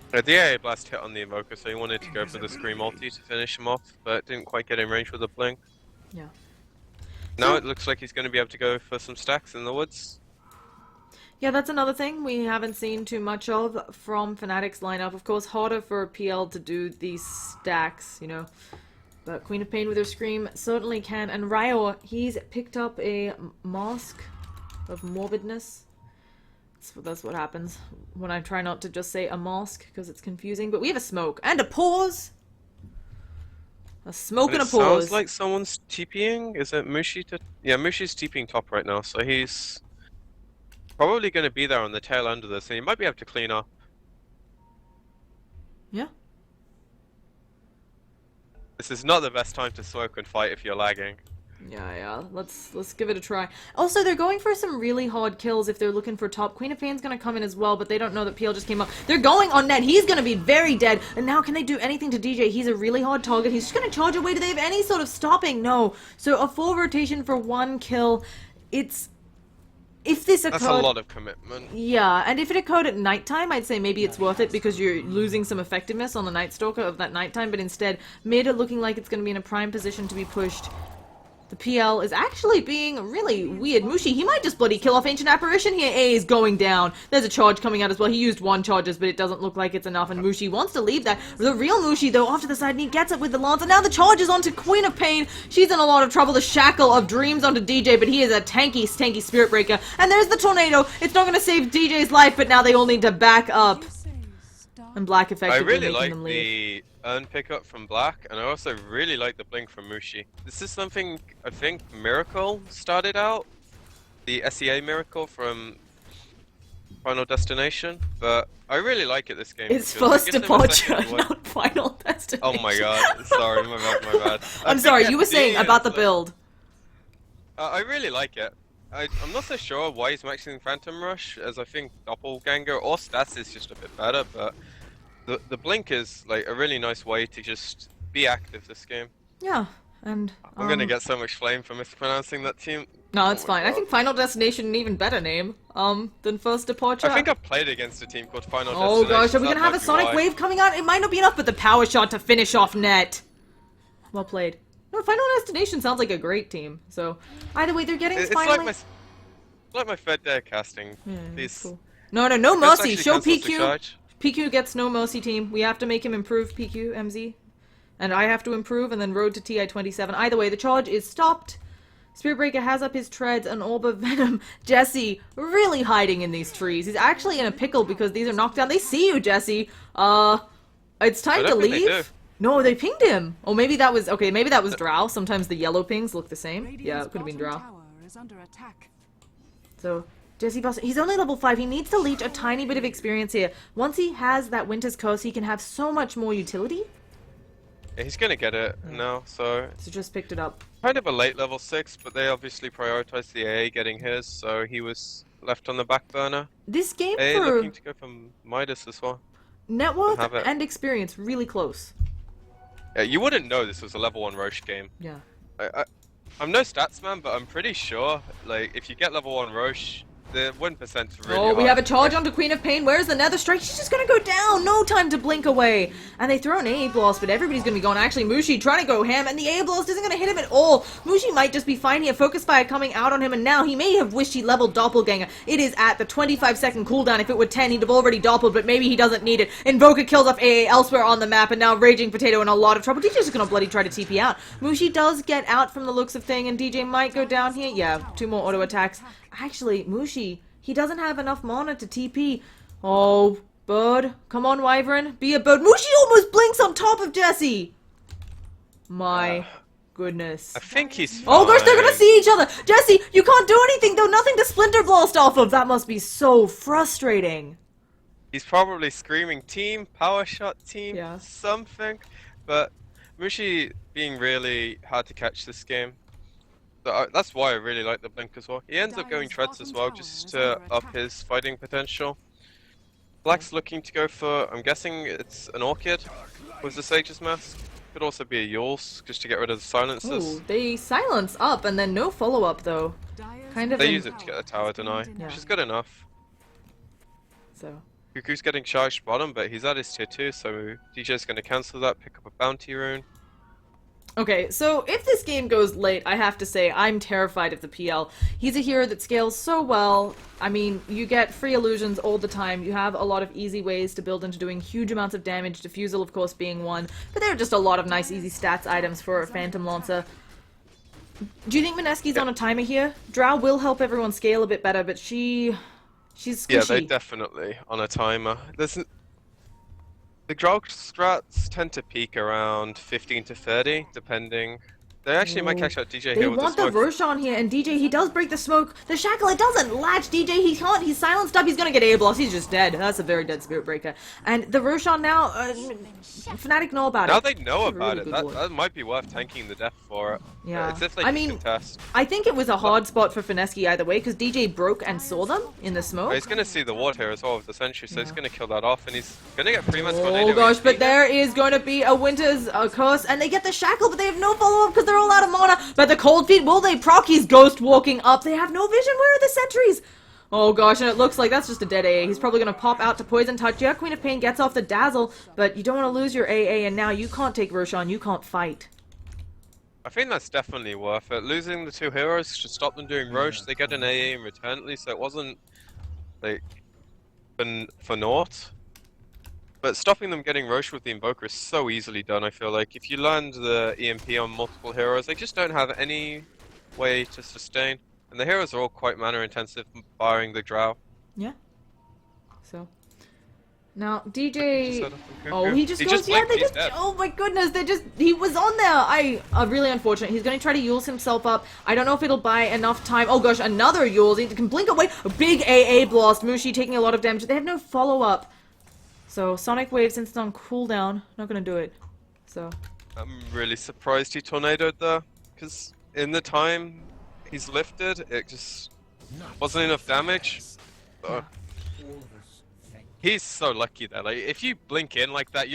[SPEAKER 2] The AA Blast hit on the Invoker, so he wanted to go for the Scream ulti to finish him off, but didn't quite get in range with the blink.
[SPEAKER 1] Yeah.
[SPEAKER 2] Now it looks like he's going to be able to go for some stacks in the woods.
[SPEAKER 1] Yeah, that's another thing we haven't seen too much of from Fnatic's lineup. Of course, harder for PL to do these stacks, you know. But Queen of Pain with her Scream certainly can. And Ryo, he's picked up a Mask of Morbidness. That's what happens when I try not to just say a mask, because it's confusing. But we have a smoke and a pause! A smoke and a pause.
[SPEAKER 2] Sounds like someone's TPing. Is it Mushi? Yeah, Mushi's TPing top right now, so he's... probably going to be there on the tail end of this, and he might be able to clean up.
[SPEAKER 1] Yeah.
[SPEAKER 2] This is not the best time to smoke and fight if you're lagging.
[SPEAKER 1] Yeah. Let's give it a try. Also, they're going for some really hard kills if they're looking for top. Queen of Pain's going to come in as well, but they don't know that PL just came up. They're going on net. He's going to be very dead. And now can they do anything to DJ? He's a really hard target. He's just going to charge away. Do they have any sort of stopping? No. So a full rotation for 1 kill. It's... if this occurred...
[SPEAKER 2] That's a lot of commitment.
[SPEAKER 1] Yeah, and if it occurred at nighttime, I'd say maybe it's worth it because you're losing some effectiveness on the Night Stalker of that nighttime, but instead, mid are looking like it's going to be in a prime position to be pushed. The PL is actually being really weird. Mushi, he might just bloody kill off Ancient Apparition here. A is going down. There's a charge coming out as well. He used 1 charges, but it doesn't look like it's enough, and Mushi wants to leave that. The real Mushi, though, off to the side, and he gets it with the Lance, and now the charge is onto Queen of Pain. She's in a lot of trouble. The Shackle of Dreams onto DJ, but he is a tanky Spirit Breaker. And there's the Tornado. It's not going to save DJ's life, but now they all need to back up. And Black effectively
[SPEAKER 2] making
[SPEAKER 1] like
[SPEAKER 2] them
[SPEAKER 1] leave.
[SPEAKER 2] The earn pickup from Black, and I also really like the blink from Mushi. This is something I think Miracle started out, the SEA Miracle from Final Destination, but I really like it this game.
[SPEAKER 1] It's First Departure, not Final Destination.
[SPEAKER 2] Oh my god, sorry, my bad.
[SPEAKER 1] I'm sorry, you were saying about the build.
[SPEAKER 2] I really like it. I'm not so sure why he's maxing Phantom Rush, as I think Doppelganger or Stats is just a bit better, but the blink is like a really nice way to just be active this game.
[SPEAKER 1] Yeah, and
[SPEAKER 2] I'm gonna get so much flame for mispronouncing that team.
[SPEAKER 1] No, it's fine. God. I think Final Destination an even better name than First Departure.
[SPEAKER 2] I think I've played against a team called Final Destination.
[SPEAKER 1] Oh gosh, are we gonna have a Sonic Wave coming out? It might not be enough, but the power shot to finish off net. Well played. No, Final Destination sounds like a great team. So, either way, they're getting finally...
[SPEAKER 2] It's like my Fed Dare casting.
[SPEAKER 1] Cool. No mercy. Show PQ. PQ gets no mercy, team. We have to make him improve, PQ, MZ. And I have to improve, and then road to TI-27. Either way, the charge is stopped. Spirit Breaker has up his treads, and Orb of Venom. Jesse, really hiding in these trees. He's actually in a pickle because these are knocked down. They see you, Jesse. It's time to leave. No, they pinged him. Oh, maybe that was... okay, maybe that was Drow. Sometimes the yellow pings look the same. Yeah, it could have been Drow. So, Jesse Boston, he's only level 5. He needs to leech a tiny bit of experience here. Once he has that Winter's Curse, he can have so much more utility.
[SPEAKER 2] Yeah, he's gonna get it now, so
[SPEAKER 1] So just picked it up.
[SPEAKER 2] kind of a late level 6, but they obviously prioritized the AA getting his, so he was left on the back burner.
[SPEAKER 1] This game
[SPEAKER 2] AA
[SPEAKER 1] for
[SPEAKER 2] looking to go for Midas as well.
[SPEAKER 1] net worth
[SPEAKER 2] have it.
[SPEAKER 1] and experience, really close.
[SPEAKER 2] Yeah, you wouldn't know this was a level 1 Roche game.
[SPEAKER 1] Yeah.
[SPEAKER 2] I'm no stats man, but I'm pretty sure, like, if you get level 1 Roche, the win percent's really
[SPEAKER 1] Oh, we
[SPEAKER 2] high.
[SPEAKER 1] have a charge onto Queen of Pain. Where's the Nether Strike? She's just gonna go down. No time to blink away. And they throw an AA Blast, but everybody's gonna be going. Actually, Mushi trying to go ham, and the AA Blast isn't gonna hit him at all. Mushi might just be fine here. Focus Fire coming out on him, and now he may have wished he leveled Doppelganger. It is at the 25-second cooldown. If it were 10, he'd have already doppeled, but maybe he doesn't need it. Invoker kills off AA elsewhere on the map, and now Raging Potato in a lot of trouble. DJ's just gonna bloody try to TP out. Mushi does get out from the looks of thing, and DJ might go down here. Yeah, 2 more auto attacks. Actually, Mushi... he doesn't have enough mana to TP. Oh, bird. Come on, Wyvern. Be a bird. Mushi almost blinks on top of Jesse. My goodness.
[SPEAKER 2] I think he's fine.
[SPEAKER 1] Oh gosh, they're gonna see each other. Jesse, you can't do anything though. Nothing to Splinter Blast off of. That must be so frustrating.
[SPEAKER 2] He's probably screaming team, power shot team,
[SPEAKER 1] Yeah.
[SPEAKER 2] something. But Mushi being really hard to catch this game. That's why I really like the blink as well. He ends up going treads as well, just to up his fighting potential. Black's looking to go for, I'm guessing it's an Orchid with the Sage's Mask. Could also be a Yule's, just to get rid of the silencers.
[SPEAKER 1] Ooh, they silence up and then no follow-up though. Kind of
[SPEAKER 2] They
[SPEAKER 1] in-
[SPEAKER 2] use it to get the tower deny,
[SPEAKER 1] Yeah.
[SPEAKER 2] which is good enough.
[SPEAKER 1] So...
[SPEAKER 2] Cuckoo's getting charged bottom, but he's at his tier 2, so DJ's going to cancel that, pick up a bounty rune.
[SPEAKER 1] Okay, so if this game goes late, I have to say I'm terrified of the PL. He's a hero that scales so well. I mean, you get free illusions all the time. You have a lot of easy ways to build into doing huge amounts of damage, Diffusal of course being one, but there are just a lot of nice easy stats items for Phantom Lancer. Do you think Mineski's on a timer here? Drow will help everyone scale a bit better, but she's squishy.
[SPEAKER 2] Yeah, they're definitely on a timer. The Grog strats tend to peak around 15 to 30, depending. They actually might catch out DJ
[SPEAKER 1] They
[SPEAKER 2] here with the
[SPEAKER 1] want the
[SPEAKER 2] smoke.
[SPEAKER 1] Roshan here, and DJ, he does break the smoke. The Shackle, it doesn't latch. DJ, he can't. He's silenced up. He's gonna get A-Blast. He's just dead. That's a very dead Spirit Breaker. And the Roshan now, Fnatic know about
[SPEAKER 2] Now
[SPEAKER 1] it.
[SPEAKER 2] they know
[SPEAKER 1] That's a
[SPEAKER 2] about
[SPEAKER 1] really
[SPEAKER 2] it.
[SPEAKER 1] good
[SPEAKER 2] that,
[SPEAKER 1] one.
[SPEAKER 2] that might be worth tanking the death for it.
[SPEAKER 1] Yeah.
[SPEAKER 2] It's if they
[SPEAKER 1] I
[SPEAKER 2] can
[SPEAKER 1] mean,
[SPEAKER 2] contest.
[SPEAKER 1] I think it was a hard spot for Mineski either way, because DJ broke and saw them in the smoke.
[SPEAKER 2] Oh, he's gonna see the ward here as well with the sentry, so he's gonna kill that off, and he's gonna get 3 months
[SPEAKER 1] Oh gosh, but there is going to be a Winter's Curse, and they get the Shackle, but they have no follow-up because they're all out of mana. But the Cold Feet, will they proc? He's ghost walking up. They have no vision. Where are the sentries? Oh gosh, and it looks like that's just a dead AA. He's probably going to pop out to Poison Touch. Yeah, Queen of Pain gets off the Dazzle, but you don't want to lose your AA, and now you can't take Roshan. You can't fight.
[SPEAKER 2] I think that's definitely worth it. Losing the 2 heroes should stop them doing Roche. They get an AA in return at least, so it wasn't like for naught. But stopping them getting Roche with the Invoker is so easily done, I feel like. If you land the EMP on multiple heroes, they just don't have any way to sustain. And the heroes are all quite mana intensive, barring the Drow.
[SPEAKER 1] Yeah. So. Now, DJ...
[SPEAKER 2] Set up and
[SPEAKER 1] Oh,
[SPEAKER 2] cuckoo.
[SPEAKER 1] he just goes,
[SPEAKER 2] blinked,
[SPEAKER 1] yeah, they
[SPEAKER 2] he's
[SPEAKER 1] just,
[SPEAKER 2] dead.
[SPEAKER 1] oh my goodness, he was on there. Really unfortunate. He's going to try to Yule's himself up. I don't know if it'll buy enough time. Oh gosh, another Yule's. He can blink away. A big AA blast. Mushi taking a lot of damage. They have no follow-up. So, Sonic Wave's instant on cooldown. Not going to do it. So.
[SPEAKER 2] I'm really surprised he tornadoed there, because in the time he's lifted, it just wasn't enough damage. He's so lucky there. Like, if you blink in like that,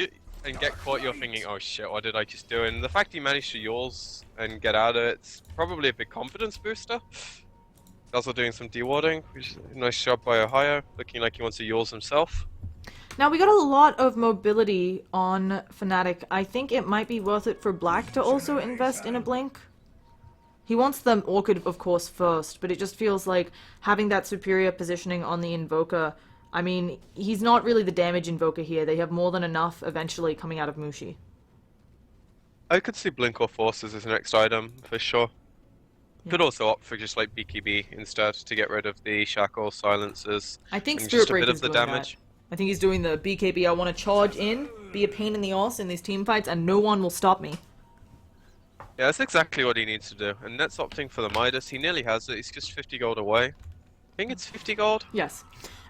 [SPEAKER 2] and get caught, you're thinking, "Oh shit, what did I just do?" And the fact he managed to Yule's and get out of it's probably a big confidence booster. Also doing some dewarding, which is a nice job by Ohio, looking like he wants to Yule's himself.
[SPEAKER 1] Now, we got a lot of mobility on Fnatic. I think it might be worth it for Black to also invest in a blink. He wants the Orchid, of course, first, but it just feels like having that superior positioning on the Invoker. I mean, he's not really the damage Invoker here. They have more than enough eventually coming out of Mushi.
[SPEAKER 2] I could see Blink or Forces as the next item, for sure. Could also opt for just like BKB instead to get rid of the Shackle, Silencers,
[SPEAKER 1] I think
[SPEAKER 2] and
[SPEAKER 1] Spirit
[SPEAKER 2] just a bit
[SPEAKER 1] Breaker
[SPEAKER 2] of
[SPEAKER 1] is
[SPEAKER 2] the
[SPEAKER 1] doing
[SPEAKER 2] damage.
[SPEAKER 1] that. I think he's doing the BKB. I want to charge in, be a pain in the ass in these team fights, and no one will stop me.
[SPEAKER 2] Yeah, that's exactly what he needs to do. And Net's opting for the Midas. He nearly has it. He's just 50 gold away. think it's 50 gold.
[SPEAKER 1] Yes.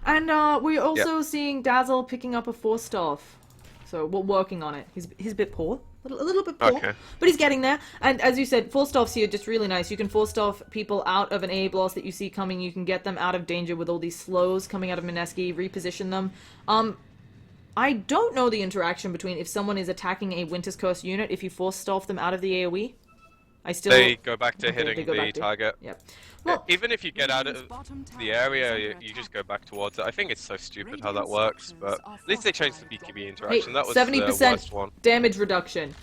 [SPEAKER 1] And we're also seeing Dazzle picking up a 4-staff. So we're working on it. He's a bit poor. A little bit poor.
[SPEAKER 2] Okay.
[SPEAKER 1] But he's getting there. And as you said, 4-staffs here just really nice. You can 4-staff people out of an A blast that you see coming. You can get them out of danger with all these slows coming out of Mineski, reposition them. I don't know the interaction between if someone is attacking a Winter's Curse unit, if you 4-staff them out of the AoE.
[SPEAKER 2] They go back to
[SPEAKER 1] Okay, they
[SPEAKER 2] hitting
[SPEAKER 1] go
[SPEAKER 2] the
[SPEAKER 1] back to-
[SPEAKER 2] target.
[SPEAKER 1] Yep. Well,
[SPEAKER 2] Even if you get out of the area, you just go back towards it. I think it's so stupid how that works, but at least they changed the BKB interaction. That was the
[SPEAKER 1] 70%
[SPEAKER 2] worst one.
[SPEAKER 1] damage reduction.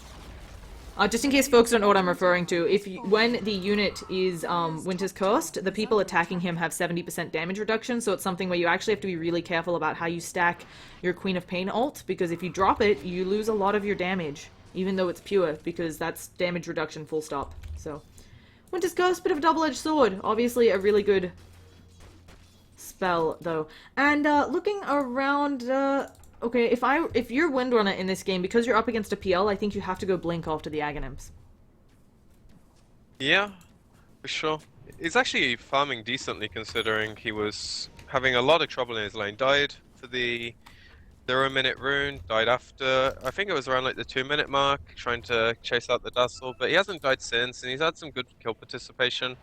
[SPEAKER 1] Just in case folks don't know what I'm referring to, when the unit is Winter's Cursed, the people attacking him have 70% damage reduction, so it's something where you actually have to be really careful about how you stack your Queen of Pain ult, because if you drop it, you lose a lot of your damage, even though it's pure, because that's damage reduction full stop. So, Winter's Cursed, bit of a double-edged sword. Obviously a really good spell, though. And looking around... Okay, if you're Windrunner in this game, because you're up against a PL, I think you have to go Blink after the Aghanims.
[SPEAKER 2] Yeah, for sure. He's actually farming decently considering he was having a lot of trouble in his lane. Died for the 0-minute rune, died after, I think it was around like the 2-minute mark, trying to chase out the Dazzle, but he hasn't died since, and he's had some good kill participation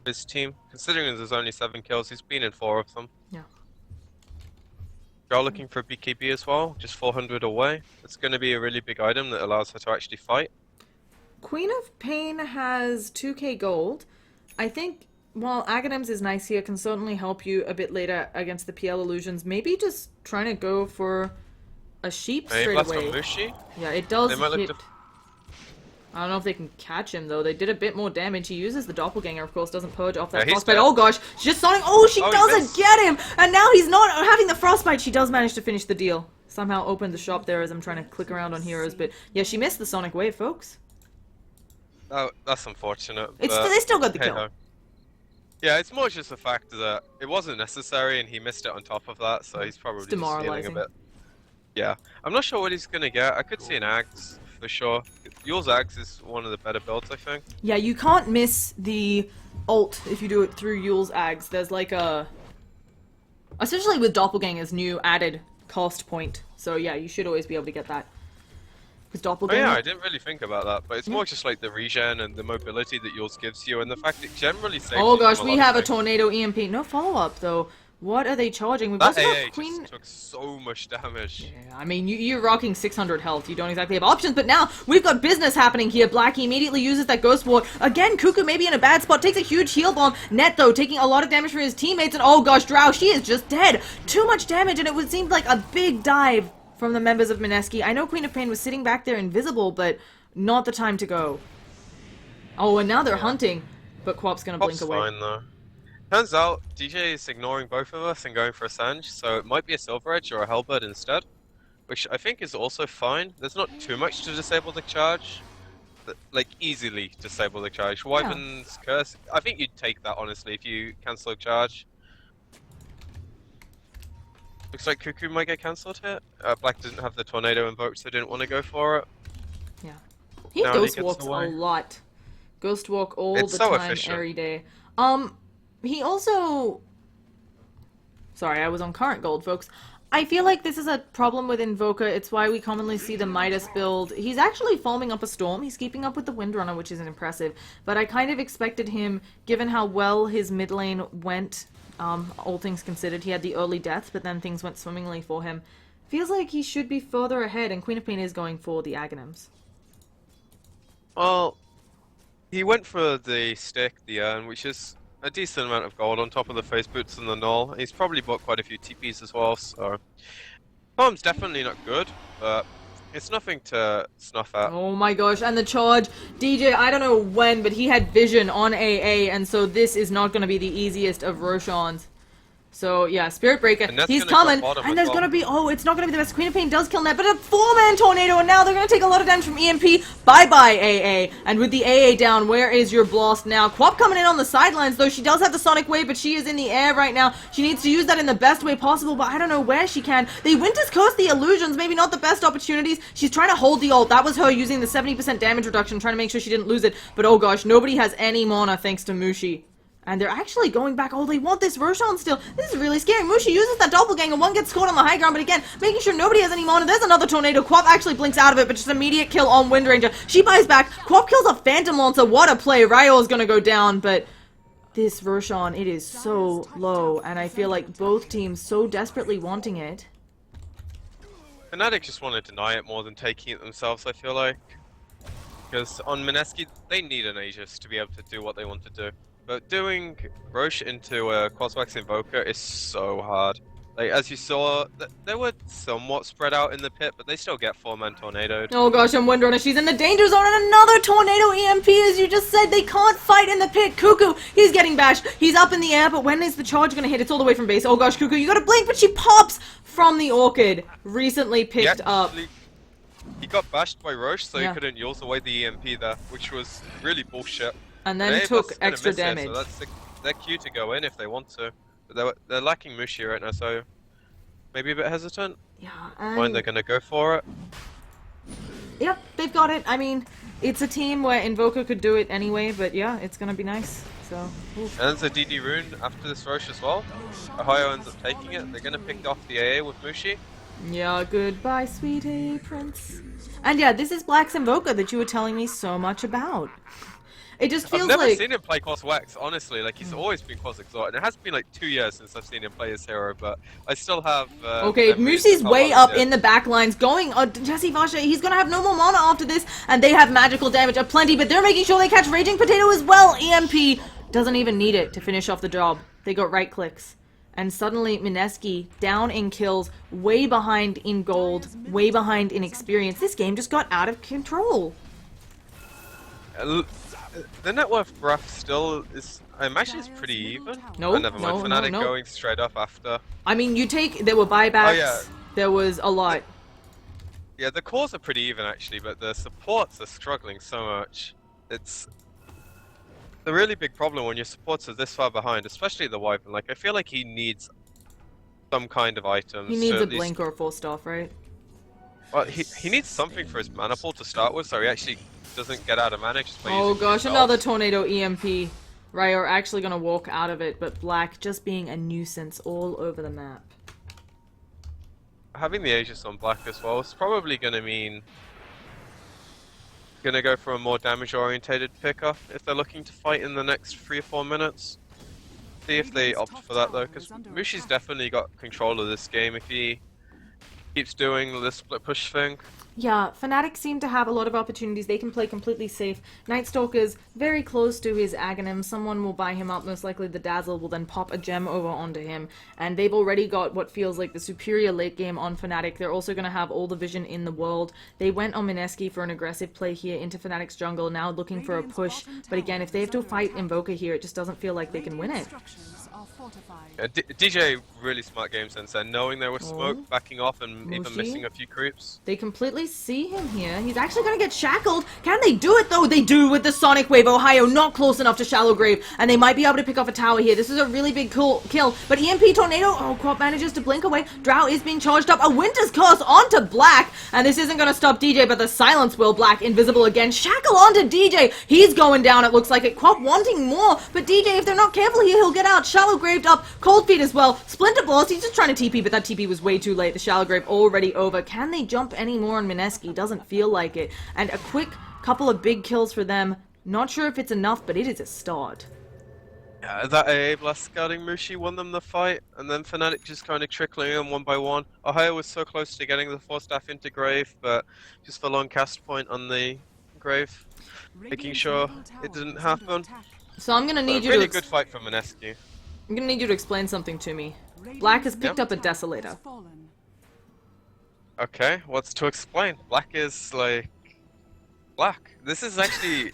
[SPEAKER 2] with his team. Considering there's only 7 kills, he's been in 4 of them.
[SPEAKER 1] Yeah.
[SPEAKER 2] You're looking for a BKB as well, just 400 away. It's going to be a really big item that allows her to actually fight.
[SPEAKER 1] Queen of Pain has 2k gold. I think, while Aghanims is nice here, can certainly help you a bit later against the PL illusions. Maybe just trying to go for a sheep straight
[SPEAKER 2] Blast
[SPEAKER 1] away.
[SPEAKER 2] on Mushi.
[SPEAKER 1] Yeah, it does
[SPEAKER 2] They might look
[SPEAKER 1] hit.
[SPEAKER 2] to-
[SPEAKER 1] I don't know if they can catch him, though. They did a bit more damage. He uses the Doppelganger, of course, doesn't purge off that
[SPEAKER 2] Yeah, he's
[SPEAKER 1] frostbite.
[SPEAKER 2] dead.
[SPEAKER 1] Oh, gosh. She just Sonic. Oh, she
[SPEAKER 2] Oh, he
[SPEAKER 1] doesn't
[SPEAKER 2] missed.
[SPEAKER 1] get him! And now he's not having the frostbite. She does manage to finish the deal. Somehow opened the shop there as I'm trying to click around on heroes. But, yeah, she missed the Sonic Wave, folks.
[SPEAKER 2] Oh, that's unfortunate.
[SPEAKER 1] They
[SPEAKER 2] but
[SPEAKER 1] still got the kill.
[SPEAKER 2] hey-ho. Yeah, it's more just the fact that it wasn't necessary and he missed it on top of that, so he's probably just feeling a
[SPEAKER 1] demoralizing.
[SPEAKER 2] bit. Yeah, I'm not sure what he's gonna get. I could see an Axe for sure. Yule's Axe is one of the better builds, I think.
[SPEAKER 1] Yeah, you can't miss the ult if you do it through Yule's Ags. There's like a... Essentially with Doppelganger's new added cost point. So yeah, you should always be able to get that. With
[SPEAKER 2] Oh
[SPEAKER 1] Doppelganger...
[SPEAKER 2] yeah, I didn't really think about that, but it's more just like the regen and the mobility that Yule's gives you, and the fact it generally saves
[SPEAKER 1] Oh
[SPEAKER 2] you
[SPEAKER 1] gosh,
[SPEAKER 2] from
[SPEAKER 1] we
[SPEAKER 2] lot of
[SPEAKER 1] have a
[SPEAKER 2] things.
[SPEAKER 1] Tornado EMP. No follow-up though. What are they charging? We've
[SPEAKER 2] That
[SPEAKER 1] also got
[SPEAKER 2] AA
[SPEAKER 1] Queen...
[SPEAKER 2] just took so much damage.
[SPEAKER 1] Yeah, I mean, you're rocking 600 health. You don't exactly have options, but now we've got business happening here. Blackie immediately uses that Ghost Ward. Again, Cuckoo maybe in a bad spot. Takes a huge heal bomb. Net, though, taking a lot of damage from his teammates. And oh gosh, Drow, she is just dead. Too much damage, and it would seem like a big dive from the members of Mineski. I know Queen of Pain was sitting back there invisible, but not the time to go. Oh, and now they're hunting, but Quap's gonna blink
[SPEAKER 2] Pop's
[SPEAKER 1] away.
[SPEAKER 2] fine though. Turns out DJ is ignoring both of us and going for a Sange, so it might be a Silver Edge or a Halberd instead, which I think is also fine. There's not too much to disable the charge, but, like easily disable the charge. Wyvern's Curse, I think you'd take that honestly if you cancel a charge. Looks like Cuckoo might get cancelled here. Black doesn't have the Tornado invoked, so didn't want to go for it.
[SPEAKER 1] Yeah. He
[SPEAKER 2] Now he
[SPEAKER 1] ghost
[SPEAKER 2] gets
[SPEAKER 1] walks a
[SPEAKER 2] away.
[SPEAKER 1] lot. Ghost walk all
[SPEAKER 2] It's
[SPEAKER 1] the
[SPEAKER 2] so
[SPEAKER 1] time,
[SPEAKER 2] efficient.
[SPEAKER 1] every day. He also... Sorry, I was on current gold, folks. I feel like this is a problem with Invoker. It's why we commonly see the Midas build. He's actually foaming up a storm. He's keeping up with the Windrunner, which is impressive. But I kind of expected him, given how well his mid lane went, all things considered. He had the early death, but then things went swimmingly for him. Feels like he should be further ahead, and Queen of Pain is going for the Aghanims.
[SPEAKER 2] Well, he went for the stick, the urn, which is a decent amount of gold on top of the face boots and the null. He's probably bought quite a few TPs as well, so farm's definitely not good, but it's nothing to snuff at.
[SPEAKER 1] Oh my gosh, and the charge. DJ, I don't know when, but he had vision on AA, and so this is not going to be the easiest of Roshan's. So, yeah, Spirit Breaker,
[SPEAKER 2] And that's
[SPEAKER 1] he's
[SPEAKER 2] gonna
[SPEAKER 1] coming,
[SPEAKER 2] drop bottom
[SPEAKER 1] and
[SPEAKER 2] as
[SPEAKER 1] there's
[SPEAKER 2] well.
[SPEAKER 1] going to be, oh, it's not going to be the best. Queen of Pain does kill Net, but a 4-man Tornado, and now they're going to take a lot of damage from EMP. Bye-bye, AA. And with the AA down, where is your blast now? Quap coming in on the sidelines, though. She does have the Sonic Wave, but she is in the air right now. She needs to use that in the best way possible, but I don't know where she can. They Winter's Curse the illusions, maybe not the best opportunities. She's trying to hold the ult. That was her using the 70% damage reduction, trying to make sure she didn't lose it. But oh gosh, nobody has any mana thanks to Mushi. And they're actually going back. Oh, they want this Roshan still. This is really scary. Mushi uses that doppelganger. One gets scored on the high ground, but again, making sure nobody has any mana. There's another tornado. Quap actually blinks out of it, but just immediate kill on Wind Ranger. She buys back. Quap kills a Phantom Lancer. What a play. Ryo is going to go down, but this Roshan, it is so low, and I feel like both teams so desperately wanting it.
[SPEAKER 2] Fnatic just want to deny it more than taking it themselves, I feel like. Because on Mineski, they need an Aegis to be able to do what they want to do. But doing Roche into a Crosswax Invoker is so hard. Like, as you saw, they were somewhat spread out in the pit, but they still get 4-man tornadoed.
[SPEAKER 1] Oh gosh, I'm wondering if she's in the danger zone, and another tornado EMP, as you just said. They can't fight in the pit. Cuckoo, he's getting bashed. He's up in the air, but when is the charge gonna hit? It's all the way from base. Oh gosh, Cuckoo, you gotta blink, but she pops from the Orchid. Recently picked up.
[SPEAKER 2] He got bashed by Roche, so
[SPEAKER 1] Yeah.
[SPEAKER 2] he couldn't use away the EMP there, which was really bullshit.
[SPEAKER 1] And then took extra damage.
[SPEAKER 2] So that's their cue to go in if they want to. But they're lacking Mushi right now, so maybe a bit hesitant.
[SPEAKER 1] Yeah,
[SPEAKER 2] Fine, they're gonna go for it.
[SPEAKER 1] Yep, they've got it. I mean, it's a team where Invoker could do it anyway, but yeah, it's gonna be nice. So, oof.
[SPEAKER 2] And there's a DD rune after this Roche as well. Ohio ends up taking it. They're gonna pick off the AA with Mushi.
[SPEAKER 1] Yeah, goodbye, sweetie prince. And yeah, this is Black's Invoker that you were telling me so much about. It just feels
[SPEAKER 2] I've never
[SPEAKER 1] like...
[SPEAKER 2] seen him play Quas Wax, honestly. Like, he's always been Quas Exort, and it has been like 2 years since I've seen him play as hero, but I still have.
[SPEAKER 1] Okay,
[SPEAKER 2] memories
[SPEAKER 1] Mushi's
[SPEAKER 2] of how
[SPEAKER 1] way
[SPEAKER 2] well
[SPEAKER 1] up
[SPEAKER 2] he did.
[SPEAKER 1] in the back lines, going. Jesse Vasha, he's gonna have no more mana after this, and they have magical damage aplenty, but they're making sure they catch Raging Potato as well. EMP doesn't even need it to finish off the job. They got right clicks. And suddenly, Mineski down in kills, way behind in gold, way behind in experience. This game just got out of control.
[SPEAKER 2] The net worth graph still is. I imagine it's pretty even.
[SPEAKER 1] No,
[SPEAKER 2] Oh, never mind.
[SPEAKER 1] no,
[SPEAKER 2] Fnatic
[SPEAKER 1] no.
[SPEAKER 2] going straight up after.
[SPEAKER 1] I mean, there were buybacks,
[SPEAKER 2] Oh, yeah.
[SPEAKER 1] there was a lot.
[SPEAKER 2] Yeah, the cores are pretty even actually, but the supports are struggling so much. It's the really big problem when your supports are this far behind, especially the Wyvern. Like, I feel like he needs some kind of items.
[SPEAKER 1] He needs
[SPEAKER 2] to
[SPEAKER 1] a
[SPEAKER 2] at least-
[SPEAKER 1] blink or a full staff, right?
[SPEAKER 2] Well, he needs something for his mana pool to start with, so he actually doesn't get out of mana just by
[SPEAKER 1] Oh
[SPEAKER 2] using
[SPEAKER 1] gosh,
[SPEAKER 2] himself.
[SPEAKER 1] another tornado EMP. Ryo are actually gonna walk out of it, but Black just being a nuisance all over the map.
[SPEAKER 2] Having the Aegis on Black as well is probably going to mean gonna go for a more damage-orientated picker if they're looking to fight in the next 3 or 4 minutes. See if they opt for that though, because Mushi's definitely got control of this game if he keeps doing the split push thing.
[SPEAKER 1] Yeah, Fnatic seem to have a lot of opportunities. They can play completely safe. Night Stalker's very close to his Aghanim. Someone will buy him up. Most likely the Dazzle will then pop a gem over onto him. And they've already got what feels like the superior late game on Fnatic. They're also going to have all the vision in the world. They went on Mineski for an aggressive play here into Fnatic's jungle, now looking for a push. But again, if they have to fight Invoker here, it just doesn't feel like they can win it.
[SPEAKER 2] DJ really smart game sense there, knowing there was smoke, backing off and even
[SPEAKER 1] Mushi?
[SPEAKER 2] missing a few creeps.
[SPEAKER 1] They completely see him here. He's actually going to get shackled. Can they do it, though? They do with the Sonic Wave. Ohio not close enough to Shallow Grave, and they might be able to pick off a tower here. This is a really big kill, but EMP Tornado, oh, Quap manages to blink away. Drow is being charged up. A Winter's Curse onto Black, and this isn't going to stop DJ, but the Silence will. Black invisible again. Shackle onto DJ. He's going down, it looks like it. Quap wanting more, but DJ, if they're not careful here, he'll get out. Shallow Graved up. Cold Feet as well. Splinter Blast, he's just trying to TP, but that TP was way too late. The Shallow Grave already over. Can they jump any more on Mineski? Doesn't feel like it. And a quick couple of big kills for them. Not sure if it's enough, but it is a start.
[SPEAKER 2] Yeah, that AA Blast scouting Mushi won them the fight, and then Fnatic just kind of trickling in one by one. Ohio was so close to getting the 4-staff into Grave, but just the long cast point on the Grave, making sure it didn't happen.
[SPEAKER 1] So I'm gonna need
[SPEAKER 2] But
[SPEAKER 1] you
[SPEAKER 2] really
[SPEAKER 1] to
[SPEAKER 2] good fight from Mineski.
[SPEAKER 1] I'm gonna need you to explain something to me. Black has picked up a Desolator.
[SPEAKER 2] Okay, what's to explain? Black is like Black. This is actually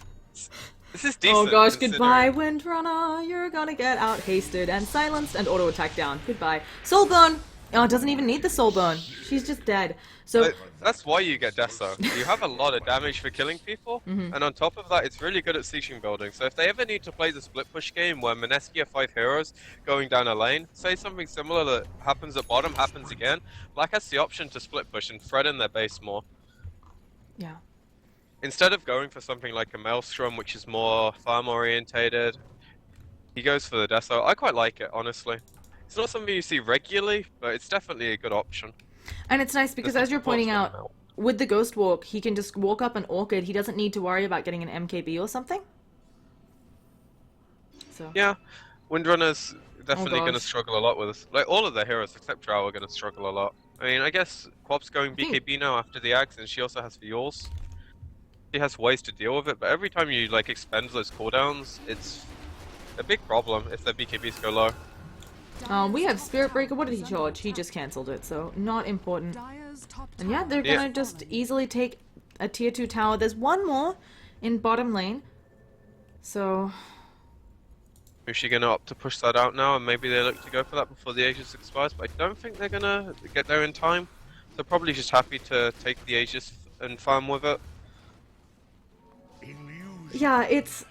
[SPEAKER 2] this is decent.
[SPEAKER 1] Oh gosh,
[SPEAKER 2] considering-
[SPEAKER 1] goodbye, Windrunner. You're gonna get out hasted and silenced and auto attack down. Goodbye. Soulburn. Oh, it doesn't even need the Soulburn. She's just dead. So
[SPEAKER 2] That's why you get Deso. You have a lot of damage for killing people, and on top of that, it's really good at sieging building. So if they ever need to play the split push game where Mineski are 5 heroes going down a lane, say something similar that happens at bottom happens again, Black has the option to split push and thread in their base more.
[SPEAKER 1] yeah.
[SPEAKER 2] Instead of going for something like a Maelstrom, which is more farm orientated, He goes for the Deso. I quite like it, honestly. It's not something you see regularly, but it's definitely a good option.
[SPEAKER 1] And it's nice because,
[SPEAKER 2] There's
[SPEAKER 1] as you're
[SPEAKER 2] supports
[SPEAKER 1] pointing
[SPEAKER 2] running
[SPEAKER 1] out, with the Ghost Walk, he can just walk up an Orchid. He doesn't need to worry about getting an MKB or something. So.
[SPEAKER 2] Yeah, Windrunner's definitely going to
[SPEAKER 1] gosh.
[SPEAKER 2] struggle a lot with this. Like, all of the heroes except Drow are going to struggle a lot. I mean, I guess Quap's going
[SPEAKER 1] think-
[SPEAKER 2] BKB now after the Axe, and she also has Fuels. She has ways to deal with it, but every time you, like, expend those cooldowns, it's a big problem if their BKBs go low.
[SPEAKER 1] We have Spirit Breaker. What did he charge? He just cancelled it, so not important.
[SPEAKER 3] Dire's top
[SPEAKER 1] And yeah, they're
[SPEAKER 2] Yeah.
[SPEAKER 1] gonna just easily take a tier 2 tower. There's one more in bottom lane. So,
[SPEAKER 2] Is she going to opt to push that out now, and maybe they look to go for that before the Aegis expires, but I don't think they're going to get there in time. They're probably just happy to take the Aegis and farm with it.
[SPEAKER 1] yeah, it's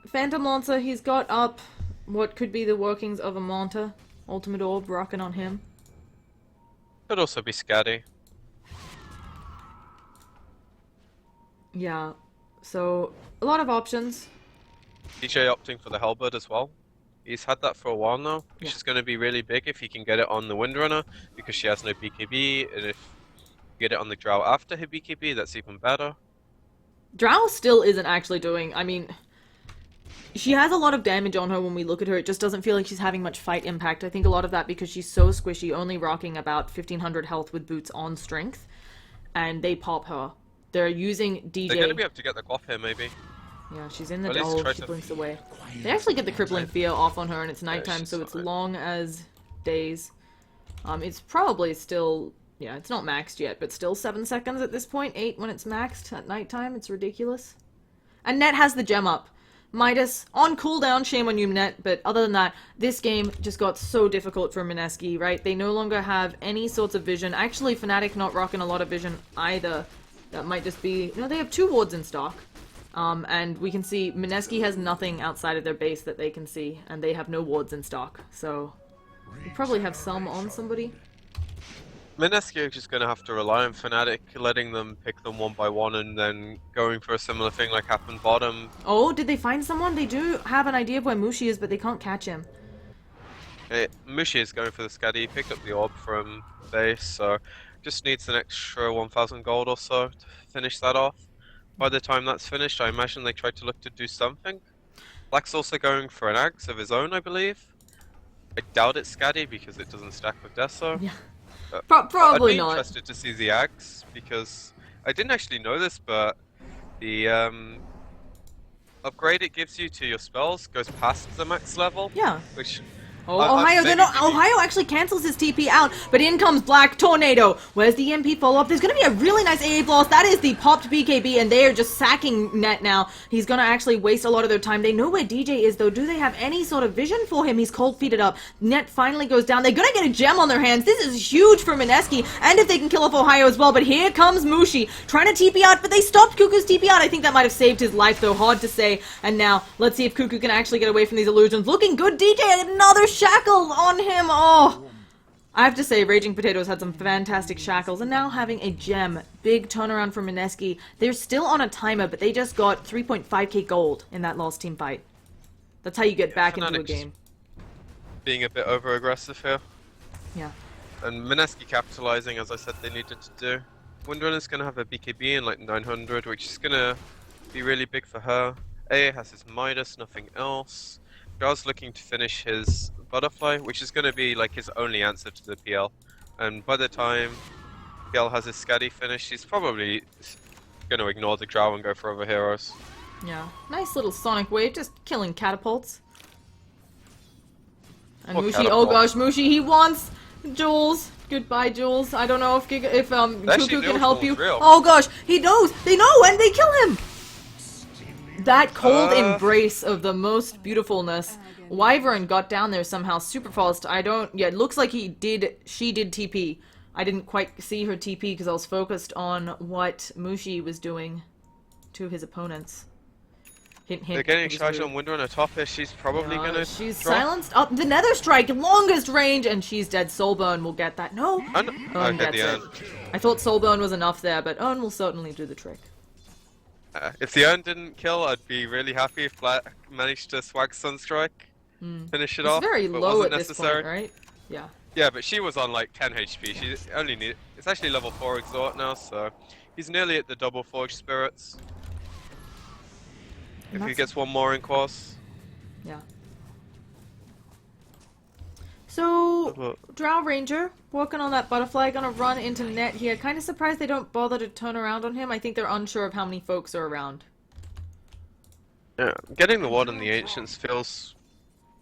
[SPEAKER 1] Phantom Lancer. He's got up what could be the workings of a Manta. Ultimate Orb rocking on him.
[SPEAKER 2] Could also be Scatty.
[SPEAKER 1] Yeah, so a lot of options.
[SPEAKER 2] DJ opting for the Hellbird as well. He's had that for a while now, which
[SPEAKER 1] Yeah.
[SPEAKER 2] is going to be really big if he can get it on the Windrunner, because she has no BKB, and if you get it on the Drow after her BKB, that's even better.
[SPEAKER 1] Drow still isn't actually doing. I mean, she has a lot of damage on her when we look at her. It just doesn't feel like she's having much fight impact. I think a lot of that because she's so squishy, only rocking about 1500 health with boots on strength, and they pop her. They're using DJ.
[SPEAKER 2] They're going to be able to get the Quap here, maybe.
[SPEAKER 1] Yeah, she's in the
[SPEAKER 2] At least
[SPEAKER 1] hole.
[SPEAKER 2] try
[SPEAKER 1] She
[SPEAKER 2] to-
[SPEAKER 1] blinks away. They actually get the crippling fear off on her, and it's nighttime,
[SPEAKER 2] she's
[SPEAKER 1] so it's
[SPEAKER 2] fine.
[SPEAKER 1] long as days. It's probably still, yeah, it's not maxed yet, but still 7 seconds at this point. 8 when it's maxed at nighttime. It's ridiculous. And Net has the gem up. Midas on cooldown. Shame on you, Net. But other than that, this game just got so difficult for Mineski. Right? They no longer have any sorts of vision. Actually, Fnatic not rocking a lot of vision either. That might just be... No, they have 2 wards in stock. And we can see Mineski has nothing outside of their base that they can see, and they have no wards in stock. So, we probably have some on somebody.
[SPEAKER 2] Mineski are just going to have to rely on Fnatic, letting them pick them one by one, and then going for a similar thing like happened bottom.
[SPEAKER 1] Oh, did they find someone? They do have an idea of where Mushi is, but they can't catch him.
[SPEAKER 2] Mushi is going for the Scatty. He picked up the orb from base, so just needs an extra 1000 gold or so to finish that off. By the time that's finished, I imagine they try to look to do something. Black's also going for an axe of his own, I believe. I doubt it's Scatty because it doesn't stack with Deso.
[SPEAKER 1] Yeah.
[SPEAKER 2] But
[SPEAKER 1] Probably
[SPEAKER 2] I'd be
[SPEAKER 1] not.
[SPEAKER 2] interested to see the axe because I didn't actually know this, but the upgrade it gives you to your spells goes past the max level.
[SPEAKER 1] Yeah.
[SPEAKER 2] Which
[SPEAKER 1] Oh,
[SPEAKER 2] I'm
[SPEAKER 1] Ohio, they're not.
[SPEAKER 2] saying-
[SPEAKER 1] Ohio actually cancels his TP out, but in comes Black Tornado. Where's the EMP follow-up? There's going to be a really nice AA blast. That is the popped BKB, and they are just sacking Net now. He's going to actually waste a lot of their time. They know where DJ is, though. Do they have any sort of vision for him? He's cold-feeted up. Net finally goes down. They're going to get a gem on their hands. This is huge for Mineski, and if they can kill off Ohio as well. But here comes Mushi, trying to TP out, but they stopped Cuckoo's TP out. I think that might have saved his life, though. Hard to say. And now, let's see if Cuckoo can actually get away from these illusions. Looking good, DJ. Another shackle on him. Oh, I have to say, Raging Potatoes had some fantastic shackles, and now having a gem. Big turnaround for Mineski. They're still on a timer, but they just got 3.5k gold in that last team fight. That's how you get back into a
[SPEAKER 2] Fnatic's
[SPEAKER 1] game.
[SPEAKER 2] being a bit over aggressive here.
[SPEAKER 1] Yeah.
[SPEAKER 2] And Mineski capitalizing, as I said they needed to do. Windrunner's going to have a BKB in like 900, which is going to be really big for her. A has his Midas, nothing else. Jar's looking to finish his Butterfly, which is going to be like his only answer to the PL. And by the time PL has his Scatty finished, he's probably going to ignore the Drow and go for other heroes.
[SPEAKER 1] Yeah. Nice little Sonic Wave, just killing catapults. And
[SPEAKER 2] Poor
[SPEAKER 1] Mushi, oh
[SPEAKER 2] catapult.
[SPEAKER 1] gosh, Mushi, he wants Jules. Goodbye, Jules. I don't know if
[SPEAKER 2] actually
[SPEAKER 1] Cuckoo
[SPEAKER 2] knew
[SPEAKER 1] can
[SPEAKER 2] if
[SPEAKER 1] help
[SPEAKER 2] it
[SPEAKER 1] you.
[SPEAKER 2] was real.
[SPEAKER 1] Oh gosh, he knows. They know, and they kill him. That cold embrace of the most beautifulness. Wyvern got down there somehow super fast. Yeah, it looks like she did TP. I didn't quite see her TP because I was focused on what Mushi was doing to his opponents. Hint, hint.
[SPEAKER 2] They're getting
[SPEAKER 1] it was
[SPEAKER 2] charged
[SPEAKER 1] rude.
[SPEAKER 2] on Windrunner top here. She's probably going to
[SPEAKER 1] She's
[SPEAKER 2] drop.
[SPEAKER 1] silenced. Up the Nether Strike, longest range, and she's dead. Soulburn will get that. No,
[SPEAKER 2] And,
[SPEAKER 1] Owen
[SPEAKER 2] okay,
[SPEAKER 1] gets
[SPEAKER 2] the
[SPEAKER 1] it.
[SPEAKER 2] end.
[SPEAKER 1] I thought Soulburn was enough there, but Owen will certainly do the trick.
[SPEAKER 2] If the urn didn't kill, I'd be really happy if Black managed to swag Sunstrike. finish it
[SPEAKER 1] It's
[SPEAKER 2] off.
[SPEAKER 1] very
[SPEAKER 2] but
[SPEAKER 1] low
[SPEAKER 2] wasn't
[SPEAKER 1] at this
[SPEAKER 2] necessary.
[SPEAKER 1] point, right? Yeah.
[SPEAKER 2] Yeah, but she was on like 10 HP. She only need. It's actually level 4 exhort now, so he's nearly at the double forge spirits.
[SPEAKER 1] And
[SPEAKER 2] If he
[SPEAKER 1] that's-
[SPEAKER 2] gets one more in course.
[SPEAKER 1] Yeah. So, Drow Ranger, working on that butterfly, gonna run into net here. Kind of surprised they don't bother to turn around on him. I think they're unsure of how many folks are around.
[SPEAKER 2] Yeah, getting the ward on the ancients feels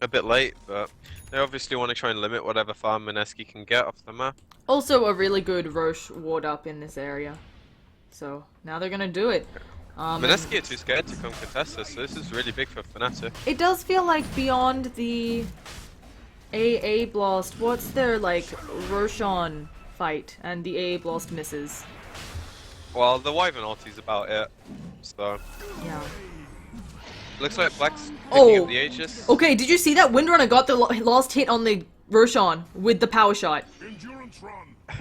[SPEAKER 2] a bit late, but they obviously want to try and limit whatever farm Mineski can get off the map.
[SPEAKER 1] Also, a really good Roche ward up in this area. So, now they're gonna do it.
[SPEAKER 2] Mineski are too scared to come contest this, so this is really big for Fnatic.
[SPEAKER 1] It does feel like beyond the AA Blast, what's their, like, Roshan fight, and the AA Blast misses.
[SPEAKER 2] Well, the Wyvern ulti's about it, so...
[SPEAKER 1] Yeah.
[SPEAKER 2] Looks like Black's
[SPEAKER 1] Oh.
[SPEAKER 2] picking up the Aegis.
[SPEAKER 1] Okay, did you see that? Windrunner got the last hit on the Roshan with the power shot.
[SPEAKER 4] Endurance run.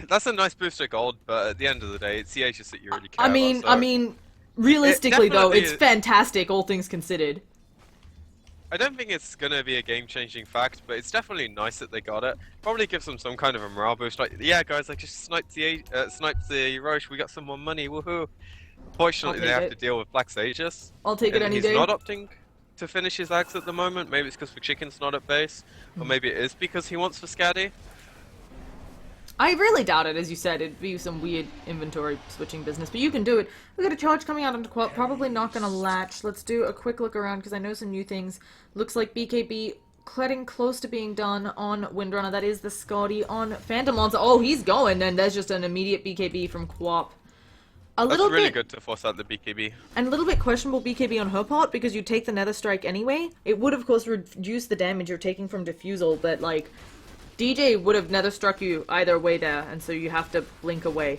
[SPEAKER 2] That's a nice boost of gold, but at the end of the day, it's the Aegis that you really care about.
[SPEAKER 1] I mean, realistically though,
[SPEAKER 2] definitely
[SPEAKER 1] it's
[SPEAKER 2] is-
[SPEAKER 1] fantastic, all things considered.
[SPEAKER 2] I don't think it's gonna be a game-changing fact, but it's definitely nice that they got it. Probably gives them some kind of a morale boost. Like, yeah, guys, I just sniped the Roche. We got some more money. Woohoo! Fortunately, they
[SPEAKER 1] take
[SPEAKER 2] have
[SPEAKER 1] it.
[SPEAKER 2] to deal with Black's Aegis.
[SPEAKER 1] I'll take it
[SPEAKER 2] And
[SPEAKER 1] any
[SPEAKER 2] he's
[SPEAKER 1] day.
[SPEAKER 2] not opting to finish his Ags at the moment. Maybe it's because the Chicken's not at base, or maybe it is because he wants for Scaddy.
[SPEAKER 1] I really doubt it, as you said. It'd be some weird inventory switching business, but you can do it. We got a charge coming out onto Quap, probably not gonna latch. Let's do a quick look around, because I know some new things. Looks like BKB getting close to being done on Windrunner. That is the Scotty on Phantom Lancer. Oh, he's going, and there's just an immediate BKB from Quap. A
[SPEAKER 2] That's
[SPEAKER 1] little
[SPEAKER 2] really
[SPEAKER 1] bit,
[SPEAKER 2] good to force out the BKB.
[SPEAKER 1] and a little bit questionable BKB on her part, because you take the Nether Strike anyway. It would, of course, reduce the damage you're taking from Diffusal, but, like, DJ would have Nether Struck you either way there, and so you have to blink away.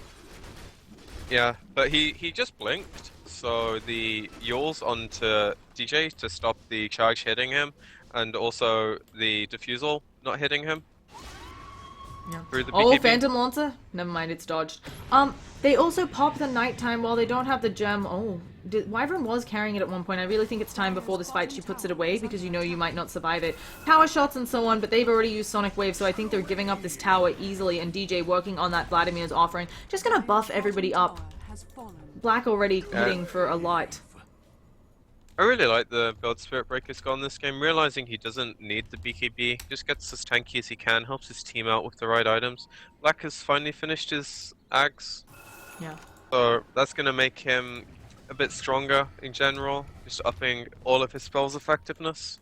[SPEAKER 2] Yeah, but he just blinked, so the Yule's onto DJ to stop the charge hitting him, and also the Diffusal not hitting him.
[SPEAKER 1] Yeah.
[SPEAKER 2] Through the
[SPEAKER 1] Oh,
[SPEAKER 2] BKB.
[SPEAKER 1] Phantom Lancer? Never mind, it's dodged. They also pop the nighttime while they don't have the gem. Oh, Wyvern was carrying it at one point. I really think it's time before this fight she puts it away, because you know you might not survive it. Power shots and so on, but they've already used Sonic Wave, so I think they're giving up this tower easily, and DJ working on that Vladimir's offering. Just gonna buff everybody up.
[SPEAKER 3] Has fallen.
[SPEAKER 1] Black already hitting for a lot.
[SPEAKER 2] I really like the build Spirit Breaker's got in this game, realizing he doesn't need the BKB, just gets as tanky as he can, helps his team out with the right items. Black has finally finished his Ags,
[SPEAKER 1] Yeah.
[SPEAKER 2] so that's gonna make him a bit stronger in general, just upping all of his spells' effectiveness.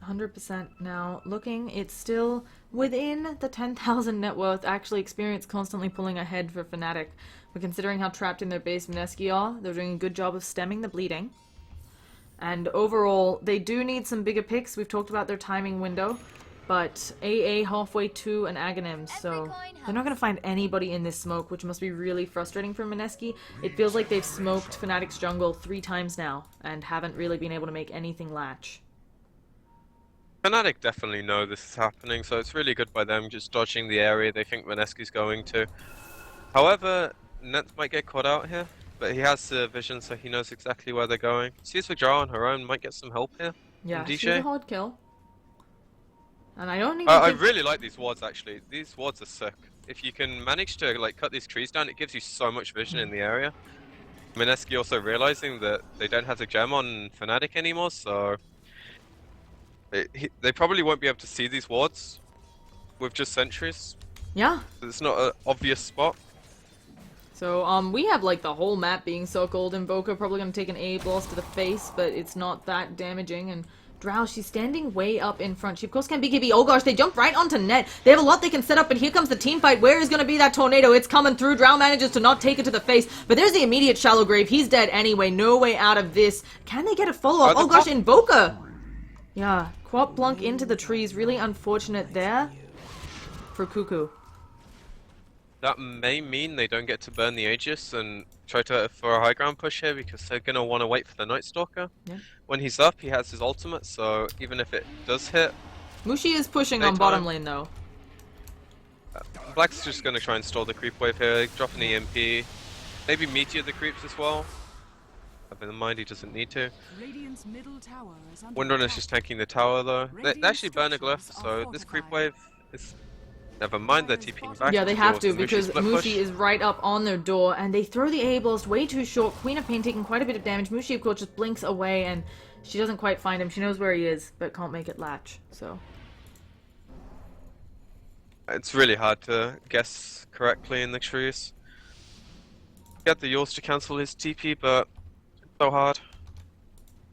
[SPEAKER 1] 100% now. Looking, it's still within the 10,000 net worth. Actually, experience constantly pulling ahead for Fnatic. But considering how trapped in their base Mineski are, they're doing a good job of stemming the bleeding. And overall, they do need some bigger picks. We've talked about their timing window. But AA halfway to an Aghanim, so they're not going to find anybody in this smoke, which must be really frustrating for Mineski. It feels like they've smoked Fnatic's jungle 3 times now, and haven't really been able to make anything latch.
[SPEAKER 2] Fnatic definitely know this is happening, so it's really good by them just dodging the area they think Mineski's going to. However, Net might get caught out here, but he has the vision, so he knows exactly where they're going. Sees the draw on her own, might get some help here
[SPEAKER 1] Yeah,
[SPEAKER 2] from
[SPEAKER 1] she's
[SPEAKER 2] DJ.
[SPEAKER 1] a hard kill. And I don't even
[SPEAKER 2] I
[SPEAKER 1] think...
[SPEAKER 2] really like these wards actually. These wards are sick. If you can manage to like cut these trees down, it gives you so much vision in the area. Mineski also realizing that they don't have the gem on Fnatic anymore, so they probably won't be able to see these wards with just sentries.
[SPEAKER 1] Yeah.
[SPEAKER 2] It's not an obvious spot.
[SPEAKER 1] So, we have, like, the whole map being circled. Invoker probably gonna take an A blast to the face, but it's not that damaging. And Drow, she's standing way up in front. She, of course, can BKB. Oh, gosh, they jump right onto net. They have a lot they can set up, and here comes the team fight. Where is gonna be that tornado? It's coming through. Drow manages to not take it to the face, but there's the immediate shallow grave. He's dead anyway. No way out of this. Can they get a follow-up?
[SPEAKER 2] The
[SPEAKER 1] Oh, gosh,
[SPEAKER 2] top-
[SPEAKER 1] Invoker! Yeah, Quap Blunk into the trees. Really unfortunate there for Cuckoo.
[SPEAKER 2] That may mean they don't get to burn the Aegis and try to for a high ground push here because they're gonna want to wait for the Night Stalker.
[SPEAKER 1] Yeah.
[SPEAKER 2] When he's up, he has his ultimate, so even if it does hit,
[SPEAKER 1] Mushi is pushing on
[SPEAKER 2] Daytime.
[SPEAKER 1] bottom lane, though.
[SPEAKER 2] Black's just gonna try and stall the creep wave here, drop an EMP, maybe meteor the creeps as well. have in mind he doesn't need to.
[SPEAKER 3] Radiant's middle tower is under
[SPEAKER 2] Windrunner's
[SPEAKER 3] attack.
[SPEAKER 2] just tanking the tower though. They
[SPEAKER 3] Radiant
[SPEAKER 2] actually burn a glyph,
[SPEAKER 3] structures
[SPEAKER 2] so
[SPEAKER 3] are
[SPEAKER 2] this creep
[SPEAKER 3] fortified.
[SPEAKER 2] wave is... Never mind, they're TPing back
[SPEAKER 1] Yeah,
[SPEAKER 2] to
[SPEAKER 1] they
[SPEAKER 2] deal
[SPEAKER 1] have
[SPEAKER 2] with
[SPEAKER 1] to
[SPEAKER 2] the Mushi
[SPEAKER 1] because
[SPEAKER 2] split
[SPEAKER 1] Mushi
[SPEAKER 2] push.
[SPEAKER 1] is right up on their door, and they throw the A blast way too short. Queen of Pain taking quite a bit of damage. Mushi, of course, just blinks away, and she doesn't quite find him. She knows where he is, but can't make it latch. So
[SPEAKER 2] It's really hard to guess correctly in the trees. Get the yours to cancel his TP, but it's so hard.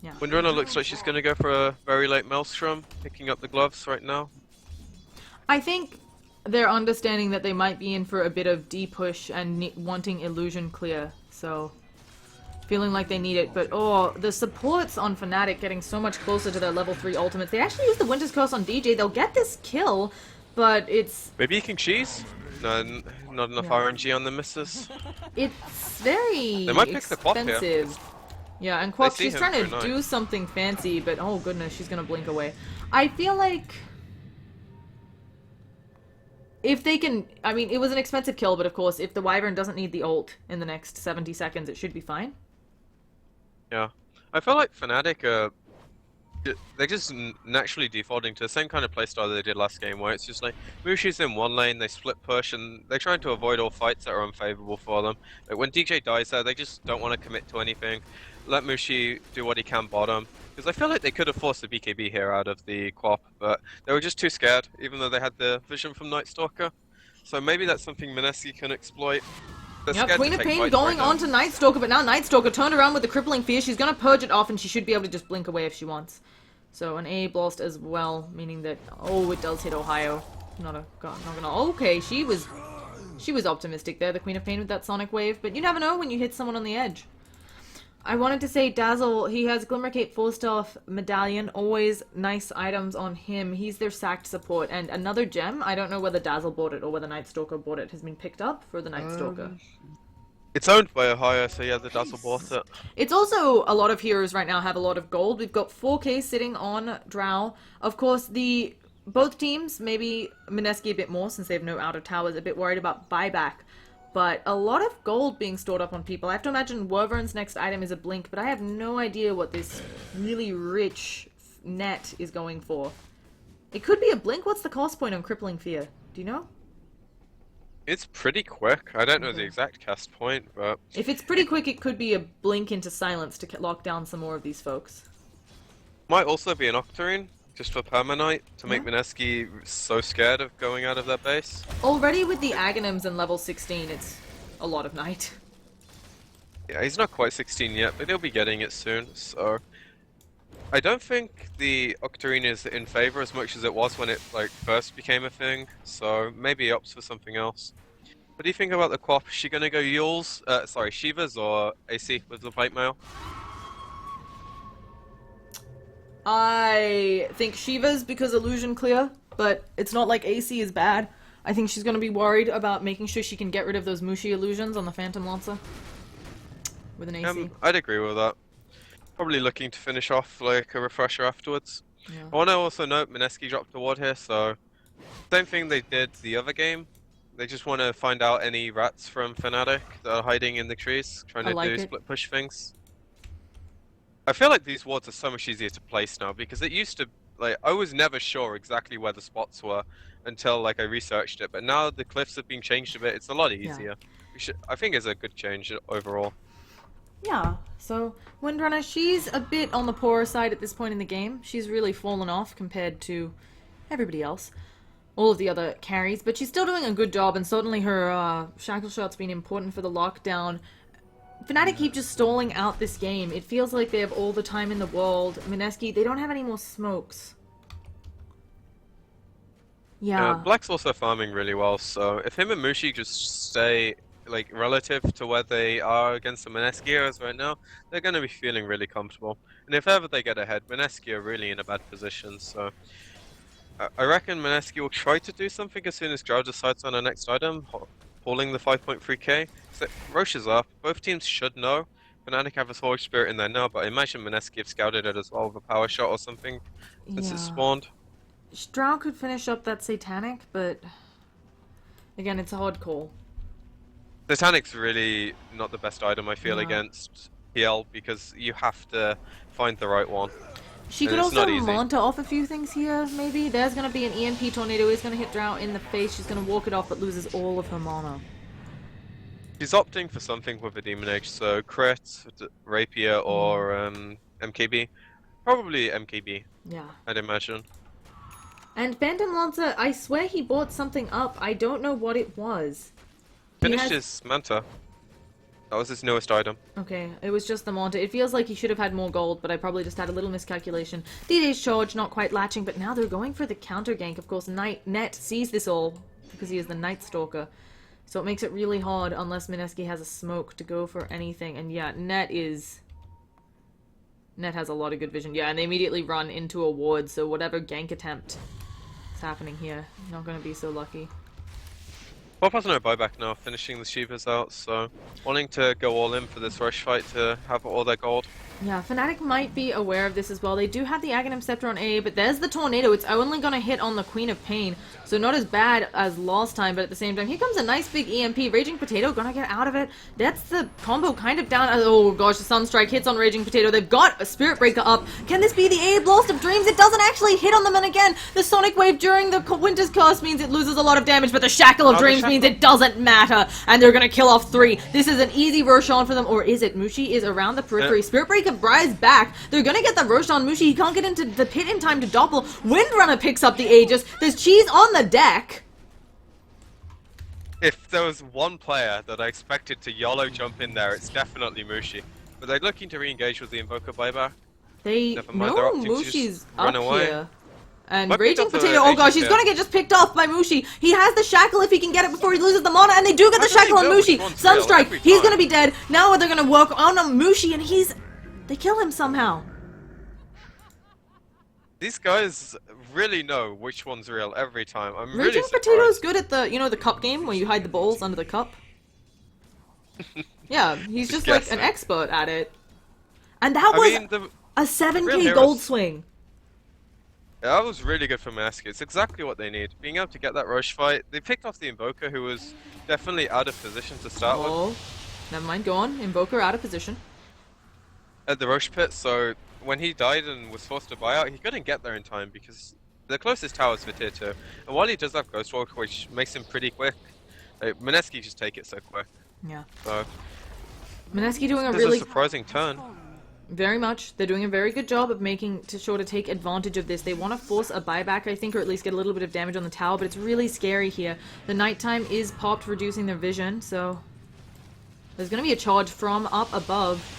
[SPEAKER 1] yeah,
[SPEAKER 2] Windrunner looks like she's gonna go for a very late Maelstrom, picking up the gloves right now.
[SPEAKER 1] I think they're understanding that they might be in for a bit of D-push and wanting illusion clear, so feeling like they need it. But oh, the supports on Fnatic getting so much closer to their level 3 ultimates. They actually use the Winter's Curse on DJ. They'll get this kill, but it's
[SPEAKER 2] Maybe you can cheese? No, not enough
[SPEAKER 1] Yeah.
[SPEAKER 2] RNG on the misses.
[SPEAKER 1] very
[SPEAKER 2] They might pick the Quap here.
[SPEAKER 1] expensive. Yeah, and Quap,
[SPEAKER 2] see
[SPEAKER 1] she's
[SPEAKER 2] him
[SPEAKER 1] trying to
[SPEAKER 2] for a night.
[SPEAKER 1] do something fancy, but oh goodness, she's gonna blink away. I feel like if they can, I mean, it was an expensive kill, but of course, if the Wyvern doesn't need the ult in the next 70 seconds, it should be fine.
[SPEAKER 2] Yeah. I feel like Fnatic they're just naturally defaulting to the same kind of playstyle they did last game, where it's just like Mushi's in one lane, they split push, and they're trying to avoid all fights that are unfavorable for them. Like when DJ dies there, they just don't want to commit to anything. Let Mushi do what he can bottom. Because I feel like they could have forced the BKB here out of the Quap, but they were just too scared, even though they had the vision from Night Stalker. So maybe that's something Mineski can exploit. They're
[SPEAKER 1] Yep,
[SPEAKER 2] scared
[SPEAKER 1] Queen
[SPEAKER 2] to
[SPEAKER 1] of
[SPEAKER 2] take
[SPEAKER 1] Pain
[SPEAKER 2] fights
[SPEAKER 1] going
[SPEAKER 2] right now.
[SPEAKER 1] on to Night Stalker, but now Night Stalker turned around with the crippling fear. She's gonna purge it off, and she should be able to just blink away if she wants. So an A blast as well, meaning that it does hit Ohio. Not gonna. Okay, she was optimistic there, the Queen of Pain with that Sonic Wave, but you never know when you hit someone on the edge. I wanted to say Dazzle, he has Glimmercape 4-Staff Medallion, always nice items on him. He's their sacked support, and another gem, I don't know whether Dazzle bought it or whether Night Stalker bought it, has been picked up for the Night Stalker.
[SPEAKER 2] It's owned by Ohio, so yeah, the Dazzle bought it.
[SPEAKER 1] It's also, a lot of heroes right now have a lot of gold. We've got 4k sitting on Drow. Of course, both teams, maybe Mineski a bit more since they have no outer towers, a bit worried about buyback. But a lot of gold being stored up on people. I have to imagine Wyvern's next item is a blink, but I have no idea what this really rich net is going for. It could be a blink. What's the cost point on Crippling Fear? Do you know?
[SPEAKER 2] It's pretty quick. I don't know the
[SPEAKER 1] Okay.
[SPEAKER 2] exact cast point, but
[SPEAKER 1] If it's pretty quick, it could be a blink into silence to lock down some more of these folks.
[SPEAKER 2] might also be an Octarine, just for Permanite, to make
[SPEAKER 1] Yeah.
[SPEAKER 2] Mineski so scared of going out of their base.
[SPEAKER 1] Already with the Aghanims in level 16, it's a lot of night.
[SPEAKER 2] Yeah, he's not quite 16 yet, but he'll be getting it soon, so... I don't think the Octarine is in favor as much as it was when it first became a thing, so maybe he opts for something else. What do you think about the Quap? Is she gonna go Yules, Shivas or AC with the Plate Mail?
[SPEAKER 1] I think Shiva's because illusion clear, but it's not like AC is bad. I think she's going to be worried about making sure she can get rid of those Mushi illusions on the Phantom Lancer with an AC.
[SPEAKER 2] I'd agree with that. Probably looking to finish off like a refresher afterwards.
[SPEAKER 1] Yeah.
[SPEAKER 2] I want to also note Mineski dropped a ward here, so same thing they did the other game. They just want to find out any rats from Fnatic that are hiding in the trees, trying
[SPEAKER 1] I
[SPEAKER 2] to
[SPEAKER 1] like
[SPEAKER 2] do
[SPEAKER 1] it.
[SPEAKER 2] split push things. I feel like these wards are so much easier to place now because it used to I was never sure exactly where the spots were until I researched it, but now the cliffs have been changed a bit. It's a lot easier. I think it's a good change overall.
[SPEAKER 1] Yeah, so Windrunner, she's a bit on the poorer side at this point in the game. She's really fallen off compared to everybody else. All of the other carries, but she's still doing a good job, and certainly her shackle shot's been important for the lockdown. Fnatic keep just stalling out this game. It feels like they have all the time in the world. Mineski, they don't have any more smokes. Yeah.
[SPEAKER 2] Black's also farming really well, so if him and Mushi just stay relative to where they are against the Mineski heroes right now, they're going to be feeling really comfortable. And if ever they get ahead, Mineski are really in a bad position, so I reckon Mineski will try to do something as soon as Drow decides on our next item, pulling the 5.3k. So Roche is up, both teams should know. Fnatic have a Sword Spirit in there now, but I imagine Mineski have scouted it as well with a power shot or something since it spawned.
[SPEAKER 1] Drow could finish up that Satanic, but again, it's a hard call.
[SPEAKER 2] Satanic's really not the best item I feel
[SPEAKER 1] No.
[SPEAKER 2] against PL because you have to find the right one.
[SPEAKER 1] She
[SPEAKER 2] And
[SPEAKER 1] could
[SPEAKER 2] it's
[SPEAKER 1] also
[SPEAKER 2] not easy.
[SPEAKER 1] Manta off a few things here, maybe. There's going to be an EMP tornado. He's going to hit Drow in the face. She's going to walk it off, but loses all of her mana.
[SPEAKER 2] She's opting for something with a Demon Age, so crit, rapier, or MKB. Probably MKB,
[SPEAKER 1] Yeah.
[SPEAKER 2] I'd imagine.
[SPEAKER 1] And Phantom Lancer, I swear he bought something up. I don't know what it was. He
[SPEAKER 2] Finished
[SPEAKER 1] has-
[SPEAKER 2] his Manta. That was his newest item.
[SPEAKER 1] Okay, it was just the Manta. It feels like he should have had more gold, but I probably just had a little miscalculation. DD's charge, not quite latching, but now they're going for the counter gank. Of course, Net sees this all because he is the Night Stalker. So it makes it really hard unless Mineski has a smoke to go for anything. And yeah, Net has a lot of good vision. Yeah, and they immediately run into a ward, so whatever gank attempt is happening here, not going to be so lucky.
[SPEAKER 2] Pop has no buyback now, finishing the Shivas out, so wanting to go all in for this rush fight to have all their gold.
[SPEAKER 1] Yeah, Fnatic might be aware of this as well. They do have the Aghanim Scepter on A, but there's the Tornado. It's only going to hit on the Queen of Pain, so not as bad as last time, but at the same time, here comes a nice big EMP. Raging Potato gonna get out of it. That's the combo kind of down. Oh gosh, the Sunstrike hits on Raging Potato. They've got a Spirit Breaker up. Can this be the A Blast of Dreams? It doesn't actually hit on them, and again, the Sonic Wave during the Winter's Curse means it loses a lot of damage, but the Shackle of Dreams means it doesn't matter, and they're gonna kill off 3. This is an easy Roshan for them, or is it? Mushi is around the periphery. Spirit Breaker Bride's back. They're gonna get the Roshan. Mushi, he can't get into the pit in time to doppel. Windrunner picks up the Aegis. There's cheese on the deck.
[SPEAKER 2] If there was one player that I expected to YOLO jump in there, it's definitely Mushi. But they're looking to re-engage with the Invoker buyback.
[SPEAKER 1] They
[SPEAKER 2] Never mind,
[SPEAKER 1] know
[SPEAKER 2] they're opting to just
[SPEAKER 1] Mushi's
[SPEAKER 2] run
[SPEAKER 1] up
[SPEAKER 2] away.
[SPEAKER 1] here. And
[SPEAKER 2] Might pick
[SPEAKER 1] Raging
[SPEAKER 2] up the
[SPEAKER 1] Potato, oh gosh,
[SPEAKER 2] Aegis
[SPEAKER 1] he's gonna
[SPEAKER 2] here.
[SPEAKER 1] get just picked off by Mushi. He has the Shackle if he can get it before he loses the mana, and they do get the
[SPEAKER 2] How do they
[SPEAKER 1] Shackle on
[SPEAKER 2] know which
[SPEAKER 1] Mushi.
[SPEAKER 2] one's real
[SPEAKER 1] Sunstrike,
[SPEAKER 2] every
[SPEAKER 1] he's
[SPEAKER 2] time?
[SPEAKER 1] gonna be dead. Now they're gonna work on Mushi, and they kill him somehow.
[SPEAKER 2] These guys really know which one's real every time. I'm really
[SPEAKER 1] Raging
[SPEAKER 2] surprised.
[SPEAKER 1] Potato's good at the cup game where you hide the balls under the cup. Yeah, he's just like an
[SPEAKER 2] guessing.
[SPEAKER 1] expert at it. And that was
[SPEAKER 2] I mean,
[SPEAKER 1] a 7k
[SPEAKER 2] real heroes-
[SPEAKER 1] gold swing.
[SPEAKER 2] that was really good for Mineski. It's exactly what they need. Being able to get that rush fight. They picked off the Invoker, who was definitely out of position to start with
[SPEAKER 1] Oh, never mind, go on. Invoker out of position.
[SPEAKER 2] at the rush pit, so when he died and was forced to buy out, he couldn't get there in time because the closest tower is for tier 2. And while he does have Ghostwalk, which makes him pretty quick, Mineski just take it so quick.
[SPEAKER 1] Yeah.
[SPEAKER 2] So
[SPEAKER 1] Mineski doing a
[SPEAKER 2] this is
[SPEAKER 1] really
[SPEAKER 2] a surprising turn.
[SPEAKER 1] Very much. They're doing a very good job of making sure to take advantage of this. They want to force a buyback, I think, or at least get a little bit of damage on the tower, but it's really scary here. The nighttime is popped, reducing their vision, so there's going to be a charge from up above.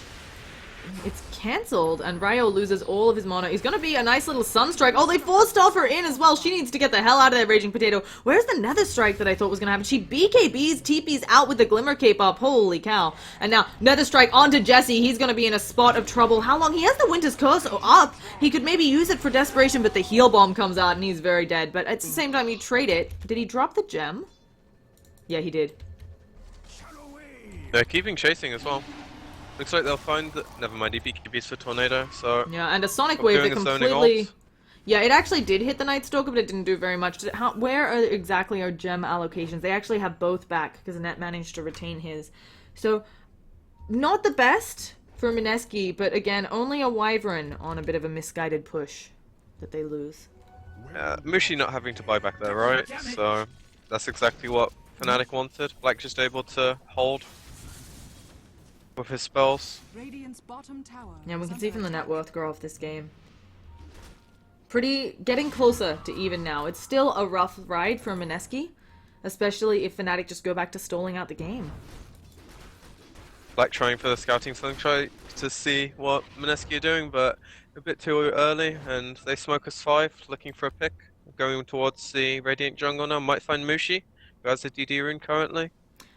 [SPEAKER 1] It's cancelled, and Ryo loses all of his mana. He's going to be a nice little Sunstrike. Oh, they forced off her in as well. She needs to get the hell out of that Raging Potato. Where's the Nether Strike that I thought was going to happen? She BKBs, TP's out with the Glimmer Cape up. Holy cow. And now, Nether Strike onto Jesse. He's going to be in a spot of trouble. How long? He has the Winter's Curse up. He could maybe use it for desperation, but the Heal Bomb comes out, and he's very dead. But at the same time, you trade it. Did he drop the gem? Yeah, he did.
[SPEAKER 2] They're keeping chasing as well. Looks like they'll find the... Never mind, he BKBs for Tornado, so...
[SPEAKER 1] Yeah, and a Sonic
[SPEAKER 2] Stop
[SPEAKER 1] Wave that
[SPEAKER 2] doing a zoning
[SPEAKER 1] completely...
[SPEAKER 2] ult.
[SPEAKER 1] Yeah, it actually did hit the Night Stalker, but it didn't do very much. Where are exactly our gem allocations? They actually have both back, because Annette managed to retain his. So, not the best for Mineski, but again, only a Wyvern on a bit of a misguided push that they lose.
[SPEAKER 2] Mushi not having to buy back there, right? So, that's exactly what Fnatic wanted. Black just able to hold with his spells.
[SPEAKER 3] Radiant's bottom tower
[SPEAKER 1] Yeah, we
[SPEAKER 3] is
[SPEAKER 1] can
[SPEAKER 3] under
[SPEAKER 1] see from the
[SPEAKER 3] attack.
[SPEAKER 1] net worth graph this game. Getting closer to even now. It's still a rough ride for Mineski, especially if Fnatic just go back to stalling out the game.
[SPEAKER 2] Black trying for the scouting thing, try to see what Mineski are doing, but a bit too early, and they smoke us 5, looking for a pick. Going towards the Radiant jungle now, might find Mushi, who has a DD rune currently.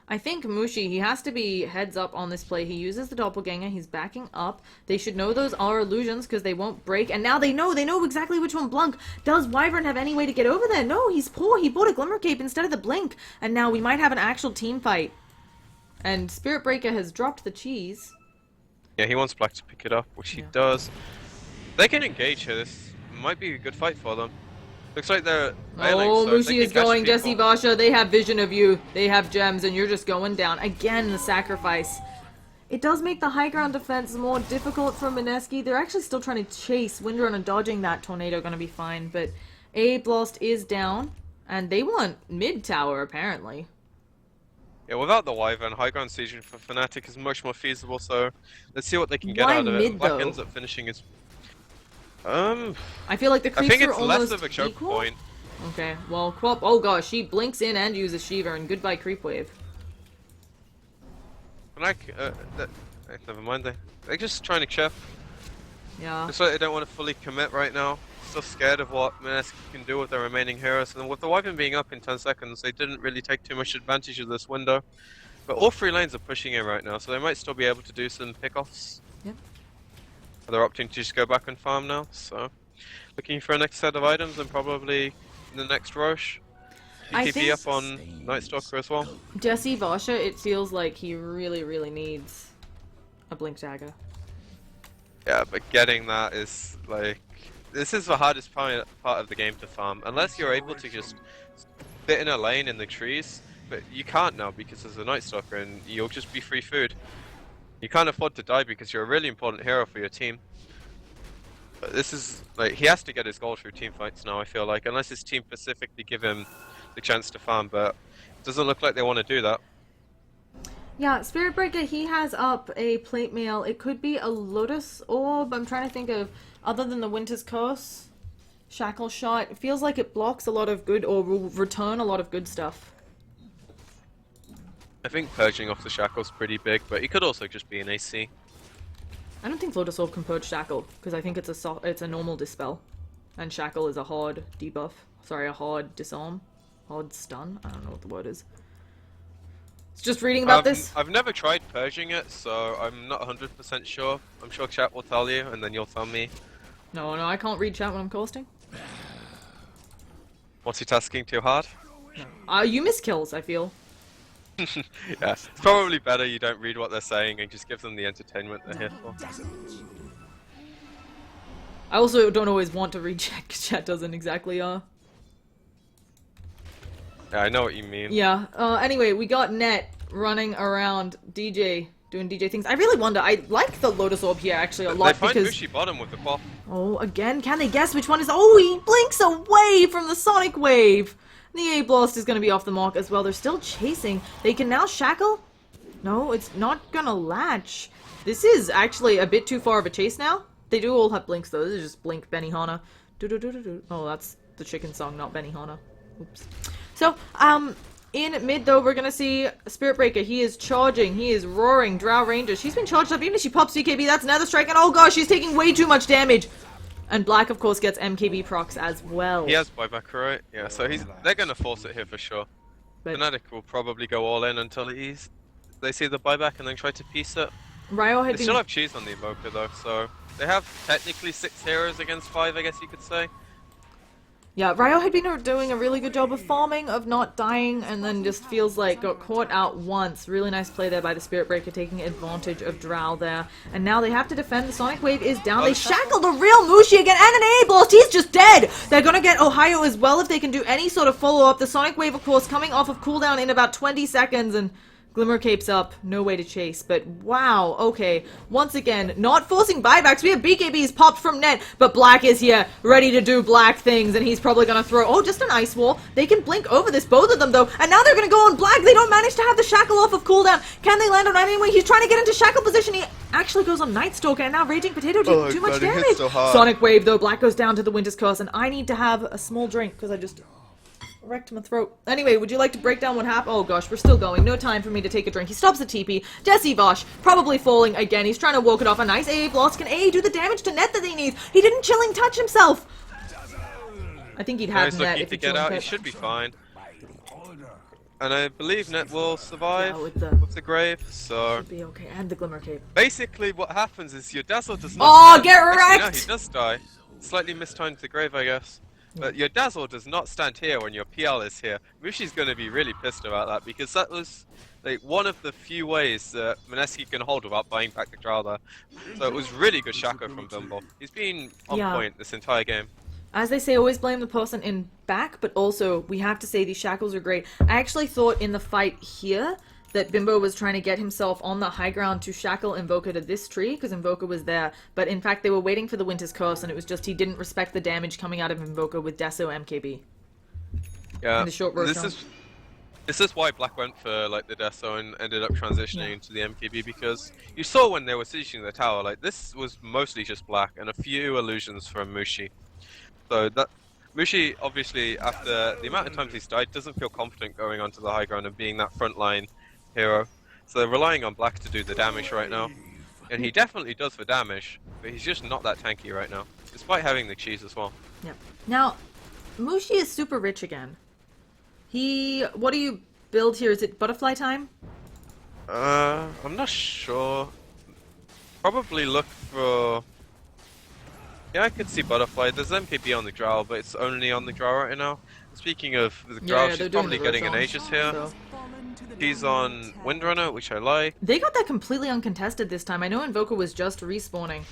[SPEAKER 1] I think Mushi, he has to be heads up on this play. He uses the doppelganger, he's backing up. They should know those are illusions because they won't break. And now they know exactly which one blunk. Does Wyvern have any way to get over there? No, he's poor. He bought a Glimmer Cape instead of the blink. And now we might have an actual team fight. And Spirit Breaker has dropped the cheese.
[SPEAKER 2] Yeah, he wants Black to pick it up, which he
[SPEAKER 1] Yeah.
[SPEAKER 2] does. They can engage here, this might be a good fight for them. Looks like they're failing,
[SPEAKER 1] Oh,
[SPEAKER 2] so if they
[SPEAKER 1] Mushi
[SPEAKER 2] can
[SPEAKER 1] is
[SPEAKER 2] catch
[SPEAKER 1] going.
[SPEAKER 2] people-
[SPEAKER 1] Jesse Basha, they have vision of you. They have gems, and you're just going down. Again, the sacrifice. It does make the high ground defense more difficult for Mineski. They're actually still trying to chase Windrun and dodging that tornado, gonna be fine, but A Blast is down, and they want mid tower apparently.
[SPEAKER 2] Yeah, without the Wyvern, high ground sieging for Fnatic is much more feasible, so let's see what they can get
[SPEAKER 1] Why
[SPEAKER 2] out of it.
[SPEAKER 1] mid,
[SPEAKER 2] Black
[SPEAKER 1] though?
[SPEAKER 2] ends up finishing his...
[SPEAKER 1] I feel like the
[SPEAKER 2] I
[SPEAKER 1] creeps
[SPEAKER 2] think
[SPEAKER 1] are
[SPEAKER 2] it's
[SPEAKER 1] almost
[SPEAKER 2] less of a choke
[SPEAKER 1] equal.
[SPEAKER 2] point.
[SPEAKER 1] Okay, well, Quap, oh gosh, she blinks in and uses Shiva, and goodbye creep wave.
[SPEAKER 2] Never mind, they're just trying to chip.
[SPEAKER 1] Yeah.
[SPEAKER 2] Looks like they don't want to fully commit right now. Still scared of what Mineski can do with their remaining heroes, and with the Wyvern being up in 10 seconds, they didn't really take too much advantage of this window. But all three lanes are pushing in right now, so they might still be able to do some pickoffs.
[SPEAKER 1] Yep.
[SPEAKER 2] They're opting to just go back and farm now, so looking for a next set of items and probably the next rush.
[SPEAKER 1] I
[SPEAKER 2] ETB
[SPEAKER 1] think
[SPEAKER 2] up on Night Stalker as well.
[SPEAKER 1] Jesse Vasha, it feels like he really needs a blink dagger.
[SPEAKER 2] Yeah, but getting that is like... This is the hardest part of the game to farm. Unless you're able to just sit in a lane in the trees, but you can't now because there's a Night Stalker and you'll just be free food. You can't afford to die because you're a really important hero for your team. But this is... like, he has to get his goal through team fights now, I feel like. Unless his team specifically give him the chance to farm, but it doesn't look like they want to do that.
[SPEAKER 1] Yeah, Spirit Breaker, he has up a plate mail. It could be a Lotus Orb. I'm trying to think of, other than the Winter's Curse, Shackle Shot. It feels like it blocks a lot of good, or will return a lot of good stuff.
[SPEAKER 2] I think purging off the shackle's pretty big, but he could also just be an AC.
[SPEAKER 1] I don't think Lotus Orb can purge Shackle, because I think it's a normal dispel. And Shackle is a hard debuff. Sorry, a hard disarm. Hard stun? I don't know what the word is. It's just reading about this.
[SPEAKER 2] I've never tried purging it, so I'm not 100% sure. I'm sure chat will tell you, and then you'll tell me.
[SPEAKER 1] No, I can't read chat when I'm casting.
[SPEAKER 2] Multitasking too hard?
[SPEAKER 1] You miss kills, I feel.
[SPEAKER 2] Yeah, it's probably better you don't read what they're saying and just give them the entertainment they're here for.
[SPEAKER 1] I also don't always want to read chat, 'cause chat doesn't exactly,
[SPEAKER 2] Yeah, I know what you mean.
[SPEAKER 1] Yeah, anyway, we got Net running around DJ, doing DJ things. I really wonder, I like the Lotus Orb here actually a lot
[SPEAKER 2] They find
[SPEAKER 1] because...
[SPEAKER 2] Bushi bottom with the quaff.
[SPEAKER 1] Oh, again, can they guess which one is... Oh, he blinks away from the Sonic Wave! The A-Blast is going to be off the mark as well. They're still chasing. They can now shackle? No, it's not gonna latch. This is actually a bit too far of a chase now. They do all have blinks though. This is just blink Benihana. Oh, that's the chicken song, not Benihana. Oops. So, in mid though, we're gonna see Spirit Breaker. He is charging. He is roaring. Drow Ranger. She's been charged up. Even if she pops CKB, that's another strike. And oh gosh, she's taking way too much damage. And Black, of course, gets MKB procs as well.
[SPEAKER 2] He has buyback, right? Yeah, so they're gonna force it here for sure.
[SPEAKER 1] But
[SPEAKER 2] Fnatic will probably go all in until they see the buyback and then try to piece it.
[SPEAKER 1] Ryo had
[SPEAKER 2] They
[SPEAKER 1] been...
[SPEAKER 2] still have cheese on the Evoker though, so they have technically 6 heroes against 5, I guess you could say.
[SPEAKER 1] Yeah, Ryo had been doing a really good job of farming, of not dying, and then just feels like got caught out once. Really nice play there by the Spirit Breaker, taking advantage of Drow there. And now they have to defend. The Sonic Wave is down. They shackled a real Mushi again, and an A-Blast! He's just dead! They're gonna get Ohio as well if they can do any sort of follow-up. The Sonic Wave, of course, coming off of cooldown in about 20 seconds, and... Glimmer Cape's up, no way to chase, but wow, okay. Once again, not forcing buybacks. We have BKBs popped from net, but Black is here, ready to do Black things, and he's probably gonna throw, oh, just an Ice Wall. They can blink over this, both of them though, and now they're gonna go on Black. They don't manage to have the shackle off of cooldown. Can they land on anyway? He's trying to get into shackle position. He actually goes on Night Stalker, and now Raging Potato taking too much damage.
[SPEAKER 2] So hard.
[SPEAKER 1] Sonic Wave though, Black goes down to the Winter's Curse, and I need to have a small drink, because I just... wrecked my throat. Anyway, would you like to break down what happened? Oh gosh, we're still going. No time for me to take a drink. He stops the TP. Jesse Vosh probably falling again. He's trying to walk it off. A nice AA blast. Can AA do the damage to net that he needs? He didn't chilling touch himself. I think he'd have
[SPEAKER 2] He's
[SPEAKER 1] net
[SPEAKER 2] looking
[SPEAKER 1] if
[SPEAKER 2] to
[SPEAKER 1] he
[SPEAKER 2] get out. He
[SPEAKER 1] touched.
[SPEAKER 2] should be fine. And I believe Net will survive
[SPEAKER 1] Yeah,
[SPEAKER 2] with
[SPEAKER 1] with
[SPEAKER 2] the grave, so...
[SPEAKER 1] Be okay. And the Glimmer Cape.
[SPEAKER 2] Basically what happens is your Dazzle does not
[SPEAKER 1] Oh,
[SPEAKER 2] stand.
[SPEAKER 1] get
[SPEAKER 2] Actually, no,
[SPEAKER 1] wrecked!
[SPEAKER 2] he does die. Slightly mistimed the grave, I guess. But your Dazzle does not stand here when your PL is here. Mushi's gonna be really pissed about that, because that was like one of the few ways that Mineski can hold without buying back the Drow there. So it was really good Shaco from Bumble. He's been on
[SPEAKER 1] Yeah.
[SPEAKER 2] point this entire game.
[SPEAKER 1] As they say, always blame the person in back, but also we have to say these shackles are great. I actually thought in the fight here that Bimbo was trying to get himself on the high ground to shackle Invoker to this tree, because Invoker was there, but in fact they were waiting for the Winter's Curse, and it was just he didn't respect the damage coming out of Invoker with Deso MKB.
[SPEAKER 2] Yeah,
[SPEAKER 1] And the short Roshan.
[SPEAKER 2] this is why Black went for like the Deso and ended up transitioning into the MKB, because you saw when they were sieging the tower, like this was mostly just Black and a few illusions from Mushi. So that Mushi, obviously, after the amount of times he's died, doesn't feel confident going onto the high ground and being that frontline hero. So they're relying on Black to do the damage right now. And he definitely does for damage, but he's just not that tanky right now, despite having the cheese as well.
[SPEAKER 1] Yep. Now, Mushi is super rich again. What do you build here? Is it butterfly time?
[SPEAKER 2] I'm not sure. Probably look for... Yeah, I could see butterfly. There's MKB on the Drow, but it's only on the Drow right now. Speaking of the Drow, she's probably getting an Aegis here.
[SPEAKER 1] So.
[SPEAKER 2] She's on Windrunner, which I like.
[SPEAKER 1] They got that completely uncontested this time. I know Invoker was just respawning.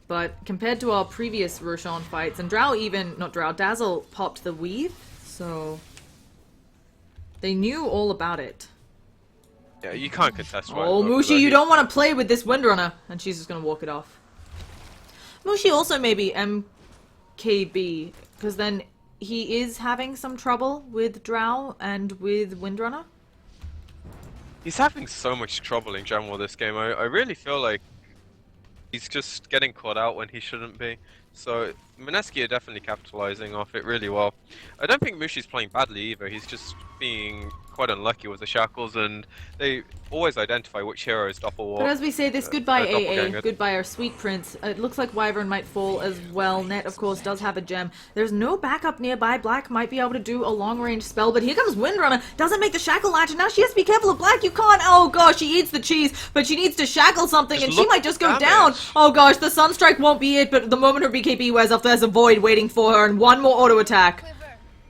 [SPEAKER 1] But compared to our previous Roshan fights, and Dazzle popped the weave, so... They knew all about it.
[SPEAKER 2] Yeah, you can't contest right.
[SPEAKER 1] Oh, Mushi, you don't want to play with this Windrunner. And she's just going to walk it off. Mushi also maybe MKB, because then he is having some trouble with Drow and with Windrunner.
[SPEAKER 2] He's having so much trouble in general this game. I really feel like he's just getting caught out when he shouldn't be. So Mineski are definitely capitalizing off it really well. I don't think Mushi's playing badly either. He's just being quite unlucky with the shackles, and they always identify which hero is Doppelwalk.
[SPEAKER 1] But as we say this, goodbye AA,
[SPEAKER 2] Doppelganger.
[SPEAKER 1] goodbye our sweet prince. It looks like Wyvern might fall as well. Net, of course, does have a gem. There's no backup nearby. Black might be able to do a long-range spell, but here comes Windrunner. Doesn't make the shackle latch, and now she has to be careful of Black. You can't. Oh gosh, she eats the cheese, but she needs to shackle something, and she might just go down. Oh gosh, the Sunstrike won't be it, but the moment her BKB wears off, there's a void waiting for her, and one more auto attack.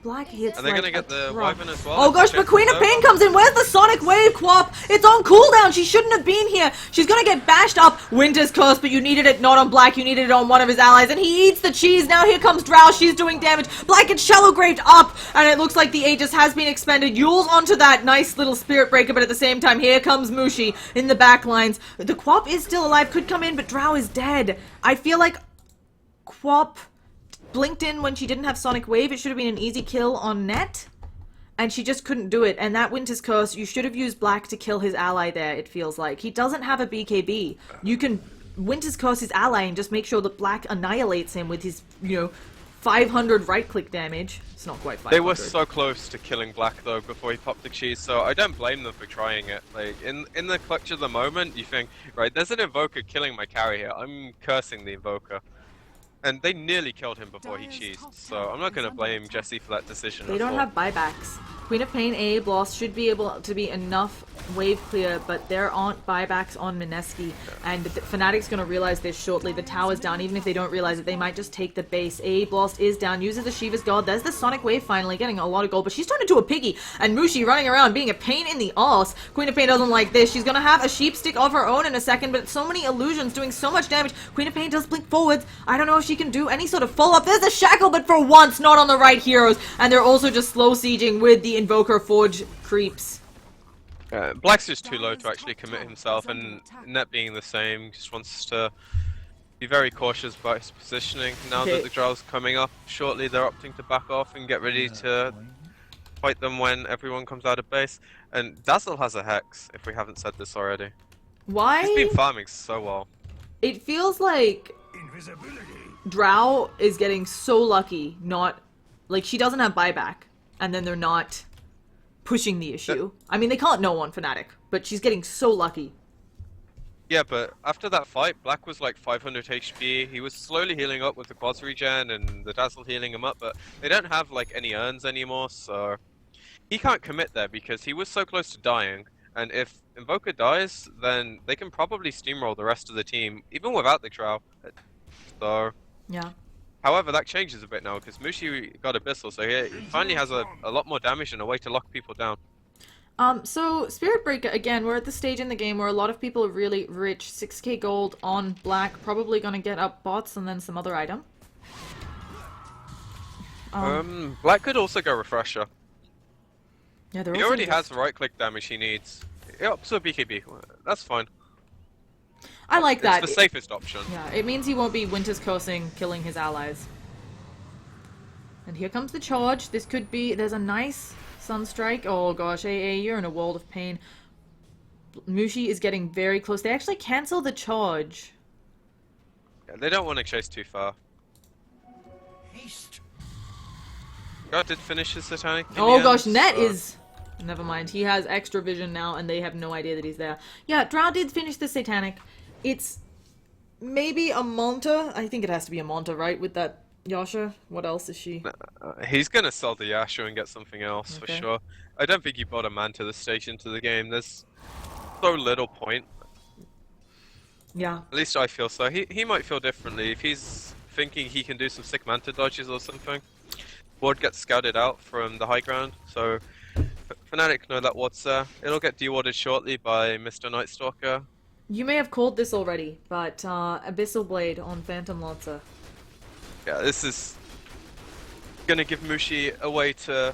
[SPEAKER 1] Black hits.
[SPEAKER 2] Are they
[SPEAKER 1] like
[SPEAKER 2] gonna get the
[SPEAKER 1] truck.
[SPEAKER 2] Wyvern as well?
[SPEAKER 1] Oh gosh, but Queen of Pain comes in. Where's the Sonic Wave, Quap? It's on cooldown. She shouldn't have been here. She's gonna get bashed up. Winter's Curse, but you needed it not on Black. You needed it on one of his allies, and he eats the cheese. Now here comes Drow. She's doing damage. Black gets Shallow Graved up, and it looks like the Aegis has been expended. Yule's onto that nice little Spirit Breaker, but at the same time, here comes Mushi in the back lines. The Quap is still alive. Could come in, but Drow is dead. I feel like Quap blinked in when she didn't have Sonic Wave. It should have been an easy kill on Net, and she just couldn't do it. And that Winter's Curse, you should have used Black to kill his ally there, it feels like. He doesn't have a BKB. You can Winter's Curse his ally and just make sure that Black annihilates him with his, 500 right-click damage. It's not quite 500.
[SPEAKER 2] They were so close to killing Black though before he popped the cheese, so I don't blame them for trying it. Like in the clutch of the moment, you think, right, there's an Invoker killing my carry here. I'm cursing the Invoker. And they nearly killed him before he cheesed, so I'm not going to blame Jesse for that decision.
[SPEAKER 1] They don't have buybacks. Queen of Pain A Bloss should be able to be enough wave clear, but there aren't buybacks on Mineski, and Fnatic's going to realize this shortly. The tower's down. Even if they don't realize it, they might just take the base. A Bloss is down, uses the Shiva's Guard. There's the Sonic Wave finally, getting a lot of gold, but she's turned into a piggy, and Mushi running around being a pain in the arse. Queen of Pain doesn't like this. She's going to have a sheep stick of her own in a second, but so many illusions doing so much damage. Queen of Pain does blink forwards. I don't know if she can do any sort of follow-up. There's a shackle, but for once, not on the right heroes, and they're also just slow sieging with the Invoker Forge creeps.
[SPEAKER 2] Black's just too low to actually commit himself, and Net being the same, just wants to be very cautious about his positioning. Now that the Drow's coming up shortly, they're opting to back off and get ready to fight them when everyone comes out of base. And Dazzle has a Hex, if we haven't said this already.
[SPEAKER 1] Why?
[SPEAKER 2] He's been farming so well.
[SPEAKER 1] It feels like Drow is getting so lucky, she doesn't have buyback, and then they're not pushing the issue. I mean, they can't know on Fnatic, but she's getting so lucky.
[SPEAKER 2] Yeah, but after that fight, Black was like 500 HP. He was slowly healing up with the quads regen and the Dazzle healing him up, but they don't have like any urns anymore, so he can't commit there because he was so close to dying. And if Invoker dies, then they can probably steamroll the rest of the team, even without the Drow. So
[SPEAKER 1] yeah.
[SPEAKER 2] However, that changes a bit now because Mushi got Abyssal, so he finally has a lot more damage and a way to lock people down.
[SPEAKER 1] So Spirit Breaker, again, we're at the stage in the game where a lot of people are really rich. 6k gold on Black, probably gonna get up bots and then some other item.
[SPEAKER 2] Black could also go Refresher.
[SPEAKER 1] Yeah,
[SPEAKER 2] He already has the right-click damage he needs. he opts for BKB. That's fine.
[SPEAKER 1] I like that.
[SPEAKER 2] It's the safest option.
[SPEAKER 1] Yeah, it means he won't be Winter's cursing, killing his allies. And here comes the charge. This could be... There's a nice Sunstrike. Oh gosh, AA, you're in a world of pain. Mushi is getting very close. They actually cancel the charge.
[SPEAKER 2] Yeah, they don't want to chase too far. God did finish his Satanic.
[SPEAKER 1] Oh gosh, Net is... Never mind, he has extra vision now and they have no idea that he's there. Yeah, Drow did finish the Satanic. It's maybe a Manta. I think it has to be a Manta, right? With that Yasha. What else is she?
[SPEAKER 2] He's gonna sell the Yasha and get something else for
[SPEAKER 1] Okay.
[SPEAKER 2] sure. I don't think you bought a Manta this stage into the game. There's so little point.
[SPEAKER 1] Yeah.
[SPEAKER 2] At least I feel so. He might feel differently if he's thinking he can do some sick Manta dodges or something. Ward gets scouted out from the high ground, so Fnatic know that Ward's there. It'll get dewarded shortly by Mr. Nightstalker.
[SPEAKER 1] You may have called this already, but Abyssal Blade on Phantom Lancer.
[SPEAKER 2] Yeah, this is gonna give Mushi a way to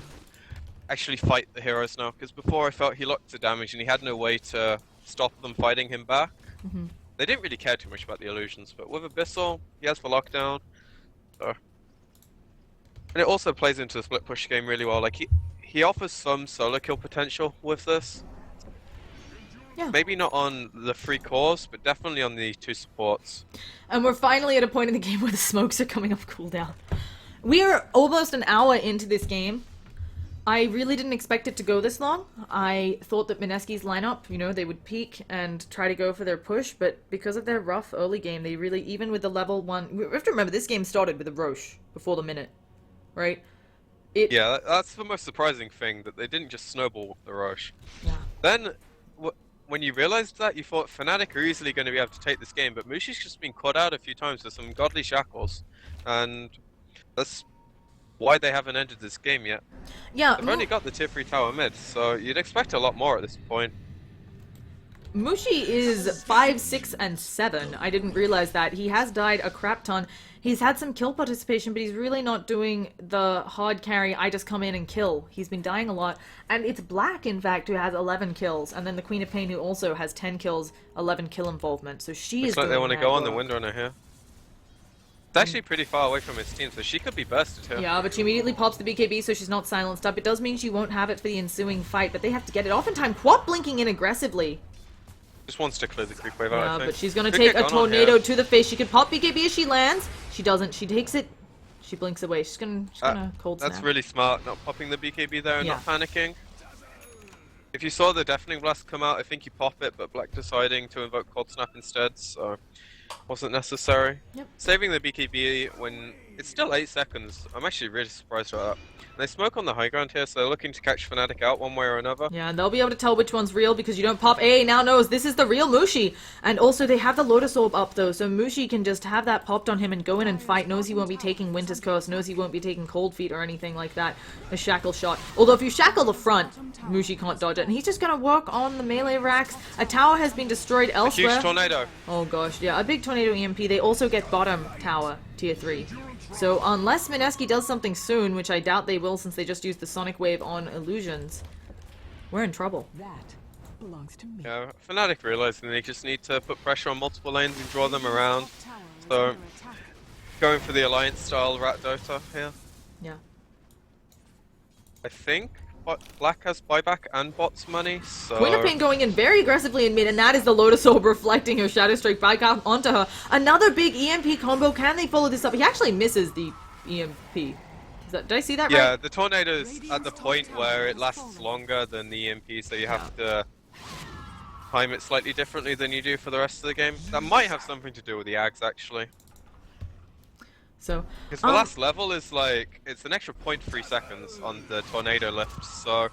[SPEAKER 2] actually fight the heroes now, because before I felt he locked the damage and he had no way to stop them fighting him back.
[SPEAKER 1] Mhm.
[SPEAKER 2] They didn't really care too much about the illusions, but with Abyssal, he has the lockdown. So. And it also plays into the split push game really well. Like he offers some solo kill potential with this.
[SPEAKER 1] Yeah.
[SPEAKER 2] Maybe not on the 3 cores, but definitely on the 2 supports.
[SPEAKER 1] And we're finally at a point in the game where the smokes are coming off cooldown. We are almost an hour into this game. I really didn't expect it to go this long. I thought that Mineski's lineup, you know, they would peak and try to go for their push, but because of their rough early game, they really, even with the level 1... We have to remember, this game started with a Roche before the minute, right?
[SPEAKER 2] Yeah, that's the most surprising thing, that they didn't just snowball the rush.
[SPEAKER 1] Yeah.
[SPEAKER 2] Then, when you realized that, you thought Fnatic are easily going to be able to take this game, but Mushi's just been caught out a few times with some godly shackles, and that's why they haven't ended this game yet.
[SPEAKER 1] Yeah,
[SPEAKER 2] They've only got the tier 3 tower mid, so you'd expect a lot more at this point.
[SPEAKER 1] Mushi is 5, 6, and 7. I didn't realize that. He has died a crap ton. He's had some kill participation, but he's really not doing the hard carry, I just come in and kill. He's been dying a lot. And it's Black, in fact, who has 11 kills. And then the Queen of Pain, who also has 10 kills, 11 kill involvement. So she
[SPEAKER 2] Looks
[SPEAKER 1] is
[SPEAKER 2] like they
[SPEAKER 1] doing
[SPEAKER 2] want to
[SPEAKER 1] mad
[SPEAKER 2] go on the
[SPEAKER 1] work.
[SPEAKER 2] Windrunner here. It's actually pretty far away from his team, so she could be bursted here.
[SPEAKER 1] Yeah, but she immediately pops the BKB, so she's not silenced up. It does mean she won't have it for the ensuing fight, but they have to get it off in time. Quap blinking in aggressively.
[SPEAKER 2] Just wants to clear the creep wave out, I
[SPEAKER 1] Yeah,
[SPEAKER 2] think.
[SPEAKER 1] but she's gonna
[SPEAKER 2] Could
[SPEAKER 1] take
[SPEAKER 2] get
[SPEAKER 1] a
[SPEAKER 2] gone on
[SPEAKER 1] tornado
[SPEAKER 2] here.
[SPEAKER 1] to the face. She could pop BKB as she lands. She doesn't. She takes it. She blinks away. She's gonna cold snap.
[SPEAKER 2] That's really smart, not popping the BKB there and
[SPEAKER 1] Yeah.
[SPEAKER 2] not panicking. If you saw the Deafening Blast come out, I think you pop it, but Black deciding to invoke Cold Snap instead, so wasn't necessary.
[SPEAKER 1] Yep.
[SPEAKER 2] Saving the BKB when it's still 8 seconds, I'm actually really surprised about that. And they smoke on the high ground here, so they're looking to catch Fnatic out one way or another.
[SPEAKER 1] Yeah, and they'll be able to tell which one's real because you don't pop. AA now knows this is the real Mushi. And also they have the Lotus Orb up though, so Mushi can just have that popped on him and go in and fight. Knows he won't be taking Winter's Curse, knows he won't be taking Cold Feet or anything like that. A shackle shot. Although if you shackle the front, Mushi can't dodge it. And he's just gonna work on the melee racks. A tower has been destroyed
[SPEAKER 2] A
[SPEAKER 1] elsewhere.
[SPEAKER 2] huge tornado.
[SPEAKER 1] Oh gosh, yeah, a big tornado EMP. They also get bottom tower, tier 3. So unless Mineski does something soon, which I doubt they will since they just used the Sonic Wave on illusions, we're in trouble.
[SPEAKER 3] That belongs to me.
[SPEAKER 2] Yeah, Fnatic realizing they just need to put pressure on multiple lanes and draw them around. So, going for the Alliance style Rat Dota here.
[SPEAKER 1] Yeah.
[SPEAKER 2] I think Black has buyback and bots money, so...
[SPEAKER 1] Queen of Pain going in very aggressively in mid, and that is the Lotus Orb reflecting her Shadow Strike back up onto her. Another big EMP combo. Can they follow this up? He actually misses the EMP. Did I see that
[SPEAKER 2] Yeah,
[SPEAKER 1] right?
[SPEAKER 2] the tornado's at the point where it lasts longer than the EMP, so you have to time it slightly differently than you do for the rest of the game. That might have something to do with the Ags, actually.
[SPEAKER 1] So,
[SPEAKER 2] Because the last level is like, it's an extra 0.3 seconds on the tornado lift, so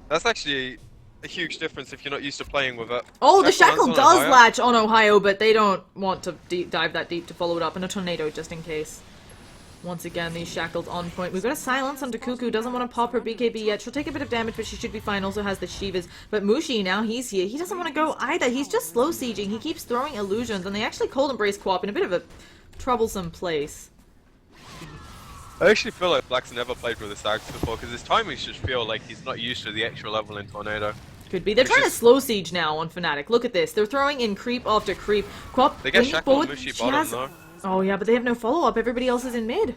[SPEAKER 2] that's actually a huge difference if you're not used to playing with it.
[SPEAKER 1] oh, the shackle
[SPEAKER 2] lands on
[SPEAKER 1] does
[SPEAKER 2] Ohio.
[SPEAKER 1] latch on Ohio, but they don't want to dive that deep to follow it up, and a tornado just in case. Once again, these shackles on point. We've got a silence onto Cuckoo. Doesn't want to pop her BKB yet. She'll take a bit of damage, but she should be fine. Also has the Shivas. But Mushi, now he's here. He doesn't want to go either. He's just slow sieging. He keeps throwing illusions, and they actually cold embrace Quap in a bit of a troublesome place.
[SPEAKER 2] I actually feel like Black's never played with the Ags before, because his timings just feel like he's not used to the extra level in tornado.
[SPEAKER 1] Could be. They're
[SPEAKER 2] Which
[SPEAKER 1] trying to
[SPEAKER 2] is-
[SPEAKER 1] slow siege now on Fnatic. Look at this. They're throwing in creep after creep. Quap
[SPEAKER 2] They get
[SPEAKER 1] bringing
[SPEAKER 2] Shackle
[SPEAKER 1] forward.
[SPEAKER 2] and Mushi
[SPEAKER 1] She
[SPEAKER 2] bottom
[SPEAKER 1] has...
[SPEAKER 2] though.
[SPEAKER 1] Oh yeah, but they have no follow-up. Everybody else is in mid.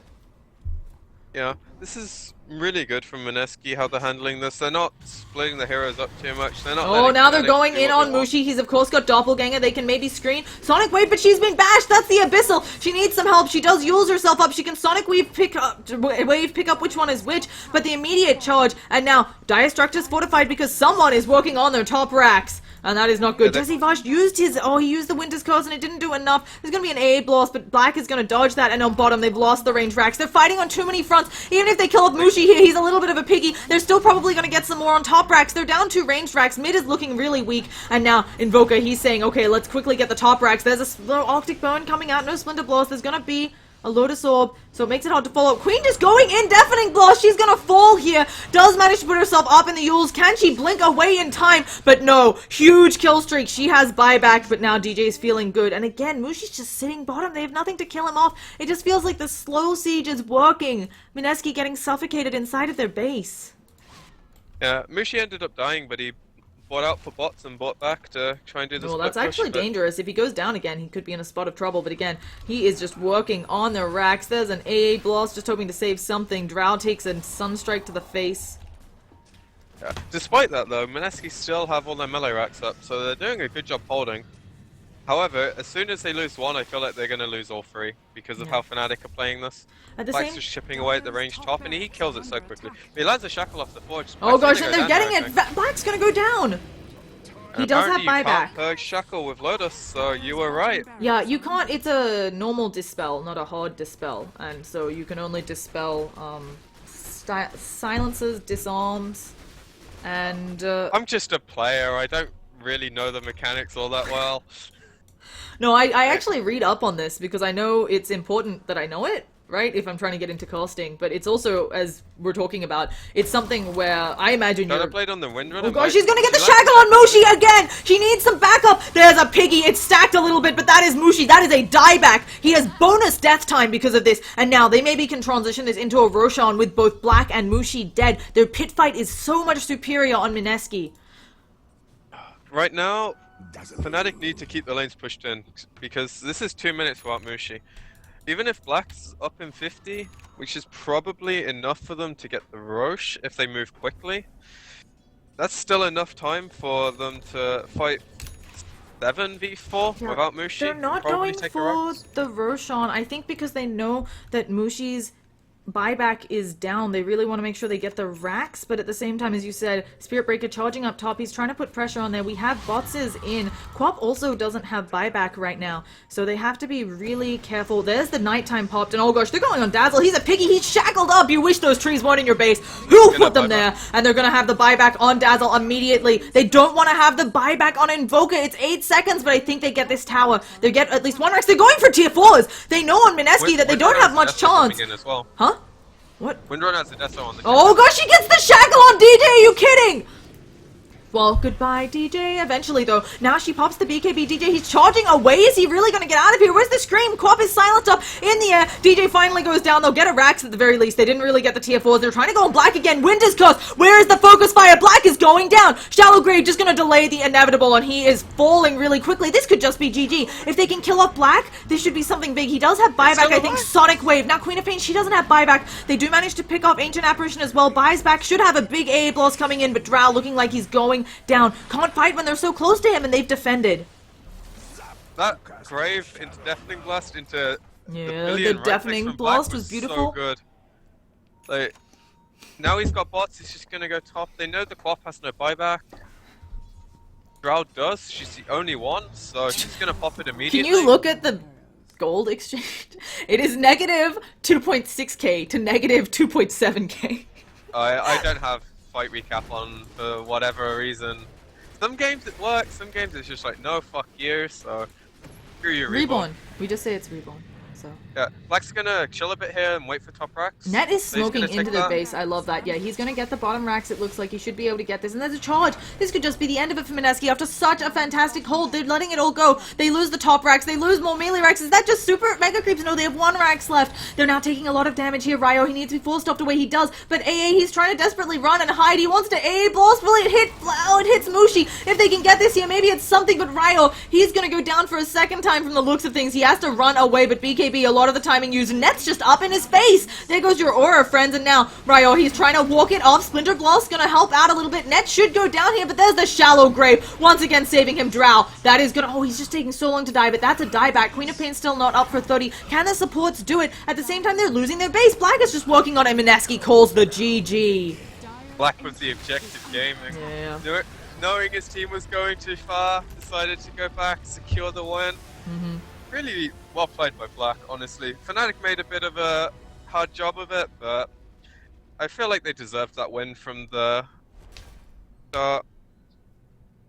[SPEAKER 2] Yeah, this is really good from Mineski, how they're handling this. They're not splitting the heroes up too much. They're not
[SPEAKER 1] Oh,
[SPEAKER 2] letting
[SPEAKER 1] now they're
[SPEAKER 2] Fnatic
[SPEAKER 1] going
[SPEAKER 2] do
[SPEAKER 1] in
[SPEAKER 2] what
[SPEAKER 1] on
[SPEAKER 2] they want.
[SPEAKER 1] Mushi. He's of course got Doppelganger. They can maybe screen. Sonic Wave, but she's been bashed. That's the Abyssal. She needs some help. She does Yules herself up. She can Sonic Wave pick up which one is which. But the immediate charge. And now Dire Structure's fortified because someone is working on their top racks. And that is not good.
[SPEAKER 2] Yeah,
[SPEAKER 1] Jesse Vosh used his... Oh, he used the Winter's Curse and it didn't do enough. There's going to be an AA blast, but Black is going to dodge that. And on bottom, they've lost the range racks. They're fighting on too many fronts. Even if they kill off Mushi here, he's a little bit of a piggy. They're still probably going to get some more on top racks. They're down 2 range racks. Mid is looking really weak. And now Invoker, he's saying, okay, let's quickly get the top racks. There's a little Arctic Burn coming out. No Splinter Blast. There's going to be a Lotus Orb, so it makes it hard to follow. Queen just going in, Deafening Blast. She's gonna fall here. Does manage to put herself up in the Yules. Can she blink away in time? But no, huge kill streak. She has buyback, but now DJ's feeling good. And again, Mushi's just sitting bottom. They have nothing to kill him off. It just feels like the slow siege is working. Mineski getting suffocated inside of their base.
[SPEAKER 2] Yeah, Mushi ended up dying, but he bought out for bots and bought back to try and do this.
[SPEAKER 1] Well, that's actually dangerous. If he goes down again, he could be in a spot of trouble. But again, he is just working on the racks. There's an AA blast, just hoping to save something. Drow takes a Sunstrike to the face.
[SPEAKER 2] Yeah. Despite that, though, Mineski still have all their melee racks up, so they're doing a good job holding. However, as soon as they lose one, I feel like they're going to lose all 3 because of how Fnatic are playing this.
[SPEAKER 1] At the
[SPEAKER 2] Black's
[SPEAKER 1] same...
[SPEAKER 2] just chipping away at the range top, and he kills it so quickly. He lands a shackle off the forge.
[SPEAKER 1] Oh
[SPEAKER 2] Black's
[SPEAKER 1] gosh,
[SPEAKER 2] gonna
[SPEAKER 1] and
[SPEAKER 2] go
[SPEAKER 1] they're
[SPEAKER 2] down
[SPEAKER 1] getting
[SPEAKER 2] there, I
[SPEAKER 1] it. Black's gonna go down. He
[SPEAKER 2] And
[SPEAKER 1] does have
[SPEAKER 2] apparently you
[SPEAKER 1] buyback.
[SPEAKER 2] can't purge shackle with Lotus, so you were right.
[SPEAKER 1] Yeah, you can't. It's a normal dispel, not a hard dispel, and so you can only dispel silences, disarms, and.
[SPEAKER 2] I'm just a player. I don't really know the mechanics all that well.
[SPEAKER 1] No, I actually read up on this because I know it's important that I know it, right? If I'm trying to get into casting, but it's also, as we're talking about, it's something where I imagine
[SPEAKER 2] Should I
[SPEAKER 1] you're...
[SPEAKER 2] played on the Windrunner?
[SPEAKER 1] Oh gosh, she's gonna get the shackle on Mushi again! She needs some backup! There's a piggy, it's stacked a little bit, but that is Mushi, that is a dieback! He has bonus death time because of this, and now they maybe can transition this into a Roshan with both Black and Mushi dead. Their pit fight is so much superior on Mineski.
[SPEAKER 2] Right now, Fnatic need to keep the lanes pushed in, because this is 2 minutes without Mushi. Even if Black's up in 50, which is probably enough for them to get the Roche if they move quickly, that's still enough time for them to fight 7v4
[SPEAKER 1] Yeah,
[SPEAKER 2] without Mushi.
[SPEAKER 1] They're not
[SPEAKER 2] Probably
[SPEAKER 1] going
[SPEAKER 2] take a
[SPEAKER 1] for
[SPEAKER 2] Rox.
[SPEAKER 1] the Roshan, I think because they know that Mushi's buyback is down. They really want to make sure they get the racks, but at the same time, as you said, Spirit Breaker charging up top. He's trying to put pressure on there. We have boxes in. Quap also doesn't have buyback right now, so they have to be really careful. There's the nighttime popped, and oh gosh, they're going on Dazzle. He's a piggy. He's shackled up. You wish those trees weren't in your base. Who put them there? And they're going to have the buyback on Dazzle immediately. They don't want to have the buyback on Invoker. It's 8 seconds, but I think they get this tower. They get at least one Rex. They're going for tier 4s. They know on Mineski that they don't have much chance.
[SPEAKER 2] As well.
[SPEAKER 1] Huh? What?
[SPEAKER 2] Windrunner has a Deso on the
[SPEAKER 1] Oh gosh, she gets the shackle on DJ, are you kidding? Well, goodbye, DJ. Eventually, though, now she pops the BKB. DJ, he's charging away. Is he really going to get out of here? Where's the scream? Quap is silenced up in the air. DJ finally goes down. They'll get a Rax at the very least. They didn't really get the TF4s. They're trying to go on Black again. Winter's Curse. Where is the focus fire? Black is going down. Shallow Grave just going to delay the inevitable, and he is falling really quickly. This could just be GG. If they can kill off Black, this should be something big. He does have buyback, I think. Sonic Wave. Now, Queen of Pain, she doesn't have buyback. They do manage to pick off Ancient Apparition as well. Buys back. Should have a big AA blast coming in, but Drow looking like he's going down. Can't fight when they're so close to him, and they've defended.
[SPEAKER 2] That Grave into Deafening Blast into
[SPEAKER 1] The Deafening Blast was beautiful.
[SPEAKER 2] So good. Like, now he's got bots, he's just gonna go top. They know the Quap has no buyback. Drow does, she's the only one, so she's gonna pop it immediately.
[SPEAKER 1] Can you look at the gold exchange? It is negative 2.6k to negative 2.7k.
[SPEAKER 2] I don't have fight recap on for whatever reason. Some games it works, some games it's just like, no, fuck you, so screw you, Reborn.
[SPEAKER 1] Reborn. We just say it's Reborn. So.
[SPEAKER 2] Yeah, Black's gonna chill a bit here and wait for top racks.
[SPEAKER 1] Net is
[SPEAKER 2] So he's
[SPEAKER 1] smoking
[SPEAKER 2] gonna take
[SPEAKER 1] into their
[SPEAKER 2] that.
[SPEAKER 1] base. I love that. Yeah, he's going to get the bottom racks. It looks like he should be able to get this. And there's a charge. This could just be the end of it for Mineski after such a fantastic hold. They're letting it all go. They lose the top racks. They lose more melee racks. Is that just super mega creeps? No, they have 1 racks left. They're now taking a lot of damage here. Ryo, he needs to be forced off the way he does. But AA, he's trying to desperately run and hide. He wants to AA blast. Will it hit? Oh, it hits Mushi. If they can get this here, maybe it's something. But Ryo, he's going to go down for a second time from the looks of things. He has to run away. But BKB, a lot of the timing used. Net's just up in his face. There goes your aura, friends. And now Ryo, he's trying to walk it off. Splinter Blast's gonna help out a little bit. Net should go down here, but there's the shallow grave. Once again, saving him. Drow. That is gonna... Oh, he's just taking so long to die, but that's a dieback. Queen of Pain's still not up for 30. Can the supports do it? At the same time, they're losing their base. Black is just working on it. Mineski calls the GG.
[SPEAKER 2] Black was the objective game.
[SPEAKER 1] Yeah.
[SPEAKER 2] Knowing his team was going too far, decided to go back, secure the win. Really well played by Black, honestly. Fnatic made a bit of a hard job of it, but I feel like they deserved that win from the start.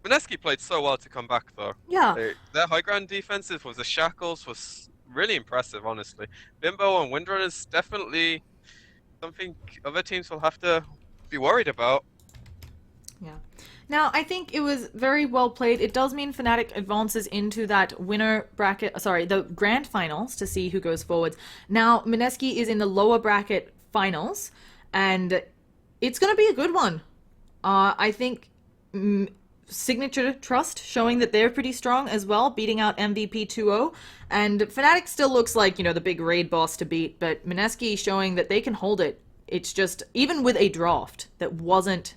[SPEAKER 2] Mineski played so well to come back, though.
[SPEAKER 1] Yeah.
[SPEAKER 2] Their high ground defensive was the shackles was really impressive, honestly. Bimbo and Windrunner's definitely something other teams will have to be worried about.
[SPEAKER 1] Yeah. Now, I think it was very well played. It does mean Fnatic advances into that winner bracket, sorry, the grand finals to see who goes forwards. Now, Mineski is in the lower bracket finals, and it's going to be a good one. I think Signature Trust showing that they're pretty strong as well, beating out MVP 2-0. And Fnatic still looks like, you know, the big raid boss to beat, but Mineski showing that they can hold it. It's just, even with a draft that wasn't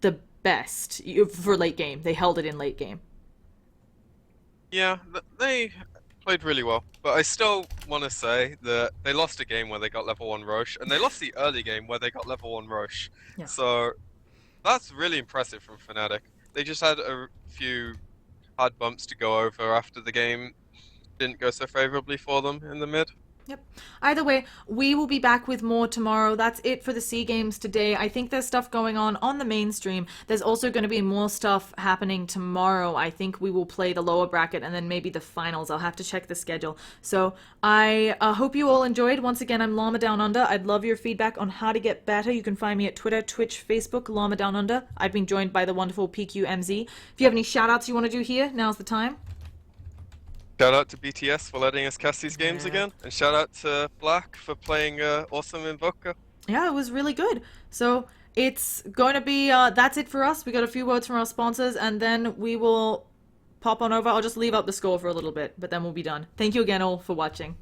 [SPEAKER 1] the best for late game, they held it in late game.
[SPEAKER 2] Yeah, they played really well, but I still want to say that they lost a game where they got level 1 Roche, and they lost the early game where they got level 1 Roche.
[SPEAKER 1] Yeah.
[SPEAKER 2] So that's really impressive from Fnatic. They just had a few hard bumps to go over after the game didn't go so favorably for them in the mid.
[SPEAKER 1] Yep. Either way, we will be back with more tomorrow. That's it for the SEA Games today. I think there's stuff going on the mainstream. There's also going to be more stuff happening tomorrow. I think we will play the lower bracket and then maybe the finals. I'll have to check the schedule. So I hope you all enjoyed. Once again, I'm Llama Down Under. I'd love your feedback on how to get better. You can find me at Twitter, Twitch, Facebook, Llama Down Under. I've been joined by the wonderful PQMZ. If you have any shout-outs you want to do here, now's the time.
[SPEAKER 2] Shout out to BTS for letting us cast these games again, and shout out to Black for playing awesome Invoker.
[SPEAKER 1] Yeah, it was really good. So it's going to be, that's it for us. We got a few words from our sponsors, and then we will pop on over. I'll just leave up the score for a little bit, but then we'll be done. Thank you again all for watching.